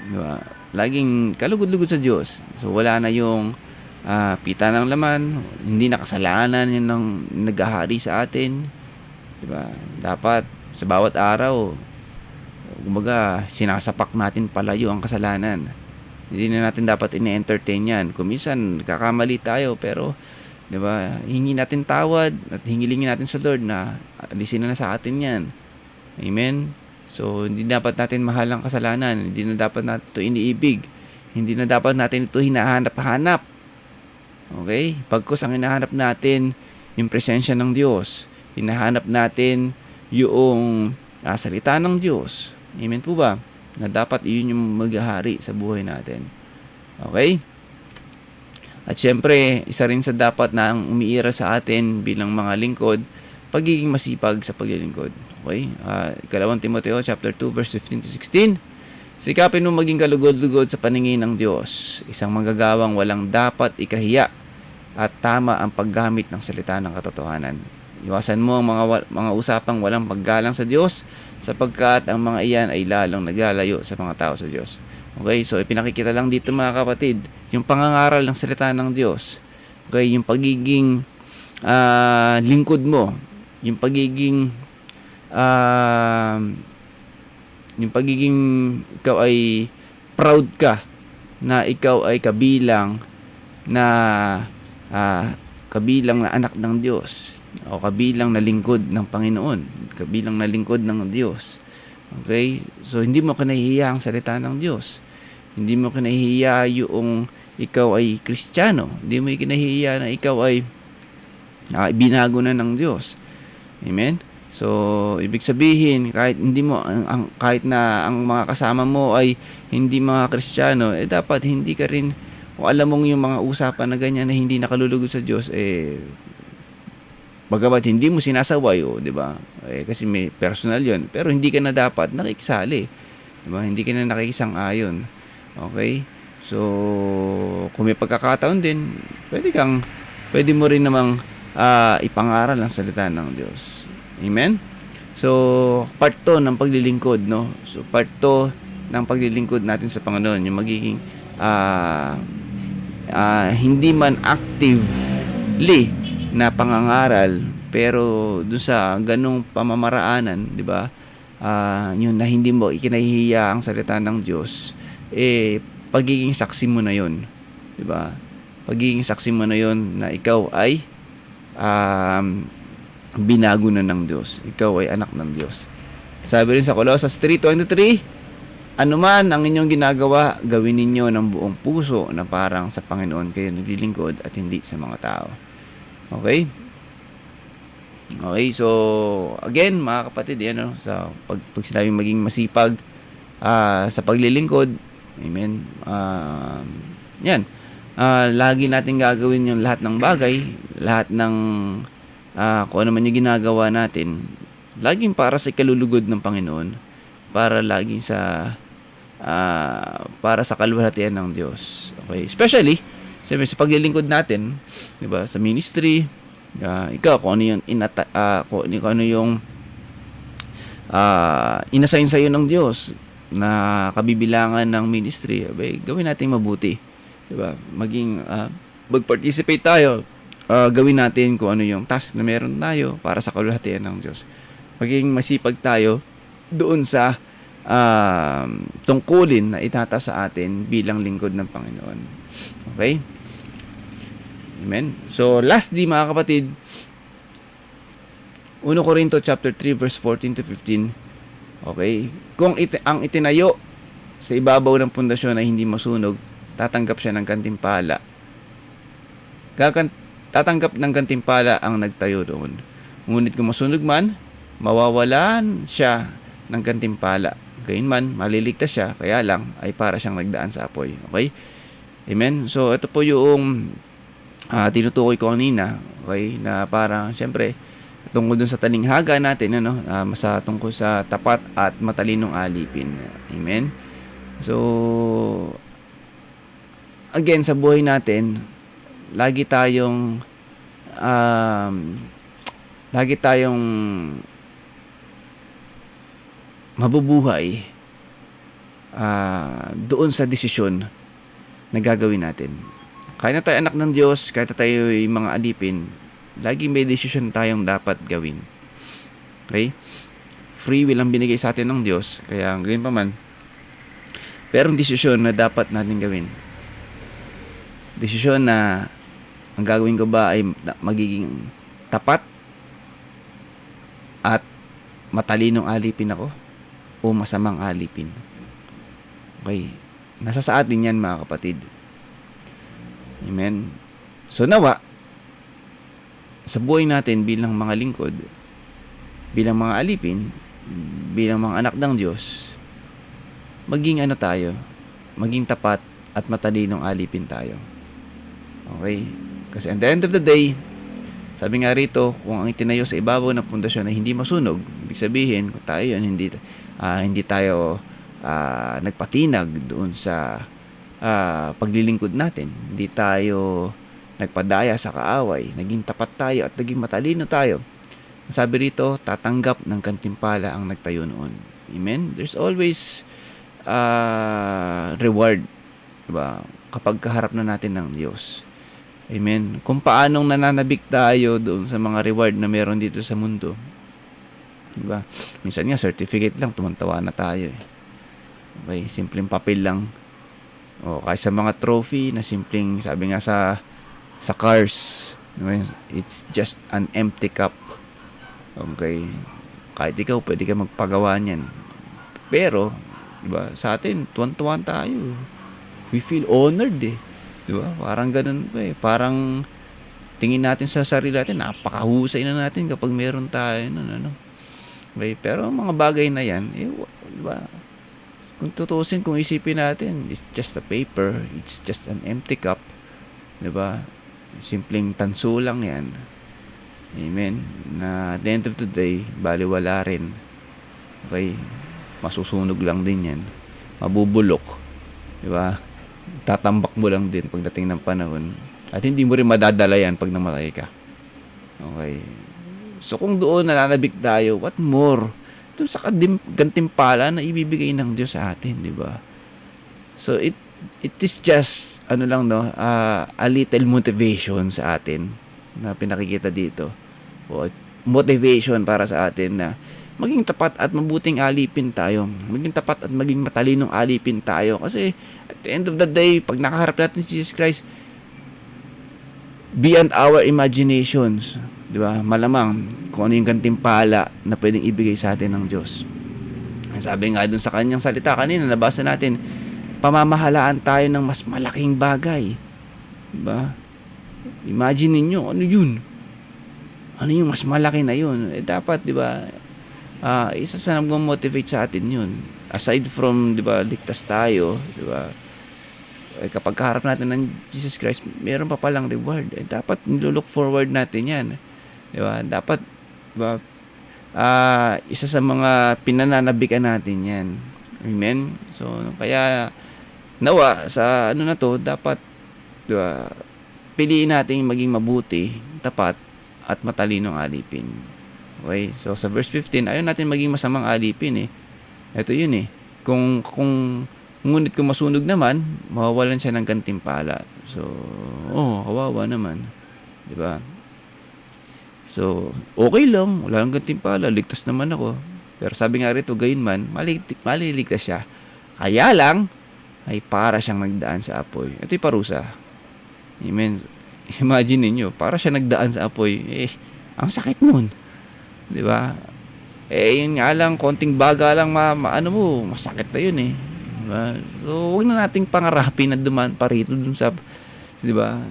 diba, laging kalugod-lugod sa Diyos. So, wala na yung pita ng laman, hindi na kasalanan yun ng naghahari sa atin. Diba? Dapat sa bawat araw, kumbaga, sinasapak natin palayo ang kasalanan. Hindi na natin dapat ine-entertain yan. Kung minsan, kakamali tayo, pero, diba, hingi natin tawad at hingilingin natin sa Lord na alisin na sa atin yan. Amen? So, hindi dapat natin mahal ang kasalanan. Hindi na dapat natin ito iniibig. Hindi na dapat natin ito hinahanap-hanap. Okay? Pagkus ang hinahanap natin, yung presensya ng Diyos. Hinahanap natin yung salita ng Diyos. Amen po ba? Na dapat iyon yung maghahari sa buhay natin. Okay? At syempre, isa rin sa dapat na ang umiira sa atin bilang mga lingkod, pagiging masipag sa paglilingkod. Okay? 2 Timoteo chapter 2 verse 15 to 16. Sikapin mo maging kalugod-lugod sa paningin ng Diyos. Isang manggagawang walang dapat ikahiya at tama ang paggamit ng salita ng katotohanan. Iwasan mo ang mga usapang walang paggalang sa Diyos sapagkat ang mga iyan ay lalong naglalayo sa mga tao sa Diyos. Okay? So, ipinakikita lang dito mga kapatid, yung pangangaral ng salita ng Diyos. Okay? Yung pagiging lingkod mo. Yung pagiging ikaw ay proud ka na ikaw ay kabilang na anak ng Diyos o kabilang na lingkod ng Panginoon, kabilang na lingkod ng Diyos. Okay? So, hindi mo kinahihiya ang salita ng Diyos. Hindi mo kinahihiya yung ikaw ay Kristiyano. Hindi mo kinahihiya na ikaw ay binago na ng Diyos. Amen? So, ibig sabihin, kahit na ang mga kasama mo ay hindi mga Kristiyano, dapat hindi ka rin, kung alam mong yung mga usapan na ganyan na hindi nakalulugod sa Diyos, bagamat hindi mo sinasaway, di ba? Kasi may personal yun. Pero hindi ka na dapat nakikisali. Di ba? Hindi ka na nakikisang-ayon. Okay? So, kung may pagkakataon din, pwede mo rin namang ipangaral ang salita ng Diyos. Amen? So, part 2 ng paglilingkod, no? So, part 2 ng paglilingkod natin sa Panginoon, yung magiging hindi man actively na pangangaral, pero dun sa ganung pamamaraanan, di ba? Yun na hindi mo ikinahihiya ang salita ng Diyos, pagiging saksi mo na yun, di ba? Pagiging saksi mo na yun na ikaw ay binago na ng Diyos. Ikaw ay anak ng Diyos. Sabi rin sa Colossus 3:23, anuman ang inyong ginagawa, gawin ninyo ng buong puso na parang sa Panginoon kayo naglilingkod at hindi sa mga tao. Okay? Okay, so again, mga kapatid, yan, sa pag sinabing maging masipag sa paglilingkod, amen, yan, lagi natin gagawin yung lahat ng bagay, lahat ng kung ano man yung ginagawa natin, laging para sa kalulugod ng Panginoon, para laging para sa kaluwalhatian ng Diyos. Okay, especially sa paglilingkod natin, 'di ba, sa ministry, ikaw kung ano yung kung ano yung inassign sa iyo ng Diyos na kabibilangan ng ministry, gawin natin mabuti, 'di ba? Maging mag-participate tayo. Gawin natin kung ano yung task na meron tayo para sa kaluwalhatian ng Diyos. Maging masipag tayo doon sa tungkulin na itata sa atin bilang lingkod ng Panginoon. Okay? Amen? So, lastly, mga kapatid, 1 Corinto chapter 3 verse 14 to 15. Okay? Kung ang itinayo sa ibabaw ng pundasyon ay hindi masunog, tatanggap siya ng gantimpala. Tatanggap ng gantimpala ang nagtayo doon. Ngunit kung masunog man, mawawalan siya ng gantimpala. Gayunman, maliligtas siya, kaya lang ay para siyang nagdaan sa apoy. Okay? Amen? So, ito po yung tinutukoy ko kanina, okay, na para, syempre, tungkol dun sa talinghaga natin, tungkol sa tapat at matalinong alipin. Amen? So, again, sa buhay natin, lagi tayong mabubuhay doon sa desisyon na gagawin natin. Kahit na tayo anak ng Diyos, kahit na tayo ay mga alipin, laging may desisyon tayong dapat gawin. Okay? Free will ang binigay sa atin ng Diyos, kaya gawin pa man, pero desisyon na dapat natin gawin. Desisyon na ang gagawin ko ba ay magiging tapat at matalinong alipin ako o masamang alipin. Okay. Nasa sa atin yan, mga kapatid. Amen. So nawa, sa buhay natin bilang mga lingkod, bilang mga alipin, bilang mga anak ng Diyos, maging maging tapat at matalinong alipin tayo. Okay? Kasi at the end of the day, sabi nga rito, kung ang itinayo sa ibabaw ng pundasyon ay hindi masunog, ibig sabihin, kung tayo yun, hindi tayo nagpatinag doon sa paglilingkod natin, hindi tayo nagpadaya sa kaaway, naging tapat tayo at naging matalino tayo. Sabi rito, tatanggap ng gantimpala ang nagtayo noon. Amen? There's always reward, diba? Kapag kaharap na natin ng Diyos. Amen. Kung paanong nananabik tayo doon sa mga reward na meron dito sa mundo. Diba? Minsan nga, certificate lang, tumantawa na tayo. Okay, simpleng papel lang. O, kaya sa mga trophy na simpleng, sabi nga sa cars, it's just an empty cup. Okay. Kahit ikaw, pwede ka magpagawa niyan. Pero, diba, sa atin, tuwan-tuwan tayo. We feel honored Diba? Parang ganun pa Parang tingin natin sa sarili natin, napakahusay na natin kapag meron tayo Okay? Pero mga bagay na yan, diba? Kung tutusin, kung isipin natin, it's just a paper, it's just an empty cup. Diba? Simpleng tanso lang yan. Amen? Na at the end of the day, baliwala rin. Okay? Masusunog lang din yan. Mabubulok. Diba? Tatambak mo lang din pagdating ng panahon. At hindi mo rin madadala yan pag namatay ka. Okay. So kung doon nananabik tayo, what more? Ito sa gantimpala na ibibigay ng Diyos sa atin, di ba? So it is just a little motivation sa atin na pinakikita dito. O motivation para sa atin na maging tapat at mabuting alipin tayo. Maging tapat at maging matalinong alipin tayo. Kasi at the end of the day, pag nakaharap natin si Jesus Christ, beyond our imaginations, di ba? Malamang kung ano yung gantimpala na pwedeng ibigay sa atin ng Diyos. Sabi nga dun sa kanyang salita kanina, nabasa natin, pamamahalaan tayo ng mas malaking bagay. Di ba? Imagine niyo ano yun? Ano yung mas malaki na yun? Dapat, di ba, isa sa nag-motivate sa atin yun. Aside from, di ba, ligtas tayo, di ba, kapag kaharap natin ng Jesus Christ, meron pa palang reward. Dapat nilook forward natin yan. Di ba? Dapat, di ba, isa sa mga pinananabikan natin yan. Amen? So, kaya, nawa, sa na to, dapat, di ba, piliin natin maging mabuti, tapat, at matalinong alipin. Okay? So, sa verse 15, ayaw natin maging masamang alipin eh. Ito yun eh. Kung ngunit kung masunog naman, mawawalan siya ng gantimpala. So, kawawa naman. Diba? So, okay lang. Wala nang gantimpala. Ligtas naman ako. Pero sabi nga rito, gayon man, maliligtas siya. Kaya lang, ay para siyang nagdaan sa apoy. Ito'y parusa. Amen. Imagine niyo, para siya nagdaan sa apoy. Ang sakit nun. Di ba? Yun nga lang, konting baga lang, masakit na yun eh. Diba? So, huwag na nating pangarapin na dumaan pa rito dun sa, di ba?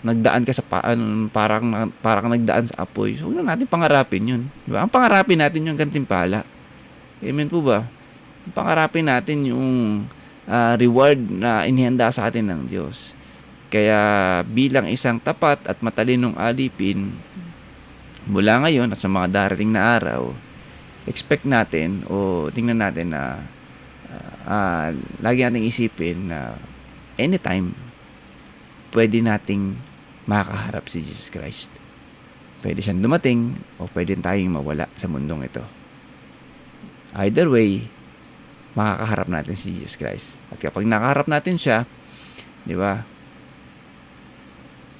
Nagdaan ka sa parang nagdaan sa apoy. So, huwag na natin pangarapin yun. Di ba? Ang pangarapin natin yung gantimpala. Amen po ba? Ang pangarapin natin yung reward na inihanda sa atin ng Diyos. Kaya bilang isang tapat at matalinong alipin, mula ngayon at sa mga darating na araw, expect natin o tingnan natin na lagi nating isipin na anytime pwede nating makaharap si Jesus Christ. Pwede siyang dumating o pwede tayong mawala sa mundong ito. Either way, makakaharap natin si Jesus Christ. At kapag nakaharap natin siya, di ba,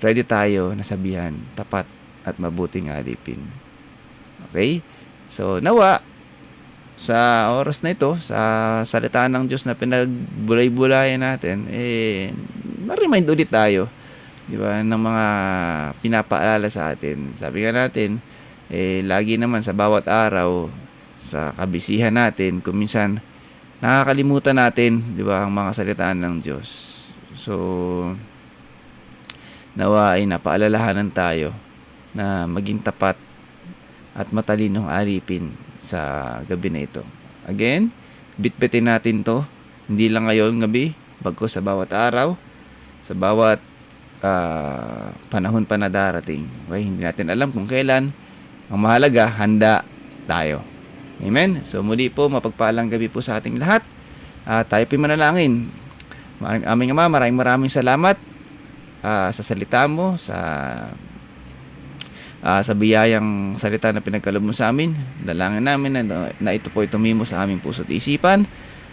ready tayo na sabihan, tapat at mabuting alipin. Okay? So, nawa, sa oras na ito, sa salita ng Diyos na pinagbulay-bulayan natin, ma-remind ulit tayo, di ba, ng mga pinapaalala sa atin. Sabi nga natin, lagi naman sa bawat araw, sa kabisihan natin, kung minsan, nakakalimutan natin, di ba, ang mga salitaan ng Diyos. So, nawa ay napaalalahanan tayo na maging tapat at matalinong alipin sa gabi na ito. Again, bitbitin natin to, hindi lang ngayon gabi, bagkus sa bawat araw, sa bawat panahon pa na darating. Okay? Hindi natin alam kung kailan. Ang mahalaga, handa tayo. Amen? So muli po, mapagpalang gabi po sa ating lahat. Tayo po manalangin. Aming Ama, maraming salamat sa salita mo, sa biyayang salita na pinagkaloob mo sa amin. Dalangin namin na ito po ay tumimo sa aming puso at isipan,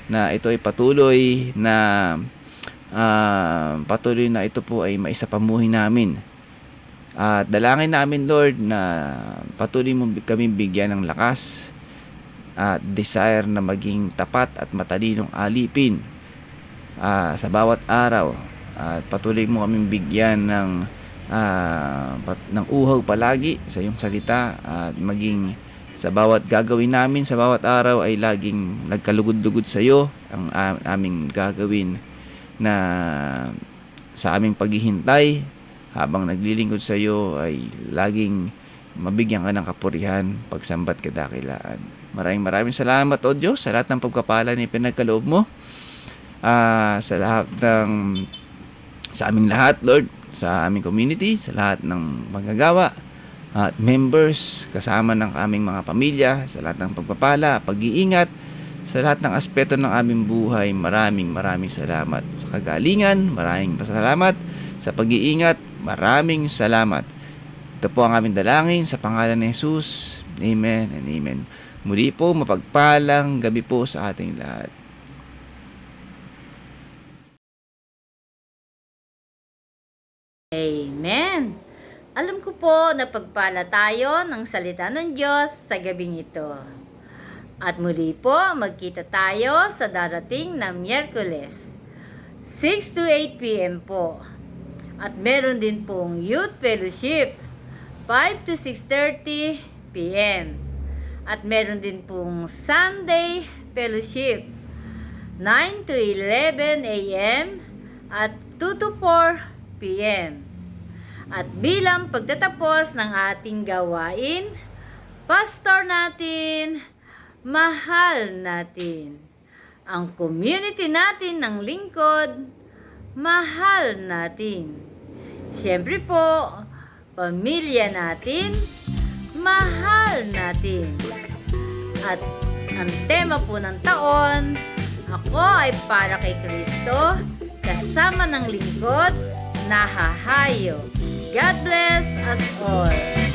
na ito ay patuloy na ito po ay maisapamuhin namin. At dalangin namin, Lord, na patuloy mo kami bigyan ng lakas at desire na maging tapat at matalinong alipin sa bawat araw. At patuloy mo kaming bigyan ng uhaw palagi sa iyong salita, at maging sa bawat gagawin namin sa bawat araw ay laging nagkalugod-lugod sa iyo ang aming gagawin, na sa aming paghihintay habang naglilingkod sa iyo ay laging mabigyan ka ng kapurihan, pagsambat kadakilaan. Maraming salamat, O Diyos, sa lahat ng pagpapala na pinagkaloob mo, sa aming lahat, Lord, sa aming community, sa lahat ng manggagawa at members, kasama ng aming mga pamilya, sa lahat ng pagpapala, pag-iingat, sa lahat ng aspeto ng aming buhay. Maraming salamat sa kagalingan, maraming salamat sa pag-iingat, maraming salamat Ito po ang aming dalangin sa pangalan ni Jesus. Amen and amen. Muli po, mapagpalang gabi po sa ating lahat. Amen. Alam ko po na pagpala tayo ng salita ng Diyos sa gabing ito. At muli po, magkita tayo sa darating na Miyerkules, 6 to 8 p.m. po. At meron din pong Youth Fellowship, 5 to 6:30 p.m. At meron din pong Sunday Fellowship, 9 to 11 a.m. at 2 to 4 p.m. At bilang pagtatapos ng ating gawain, pastor natin, mahal natin. Ang community natin ng lingkod, mahal natin. Siyempre po, pamilya natin, mahal natin. At ang tema po ng taon, ako ay para kay Kristo, kasama ng lingkod, nahahayo. God bless us all.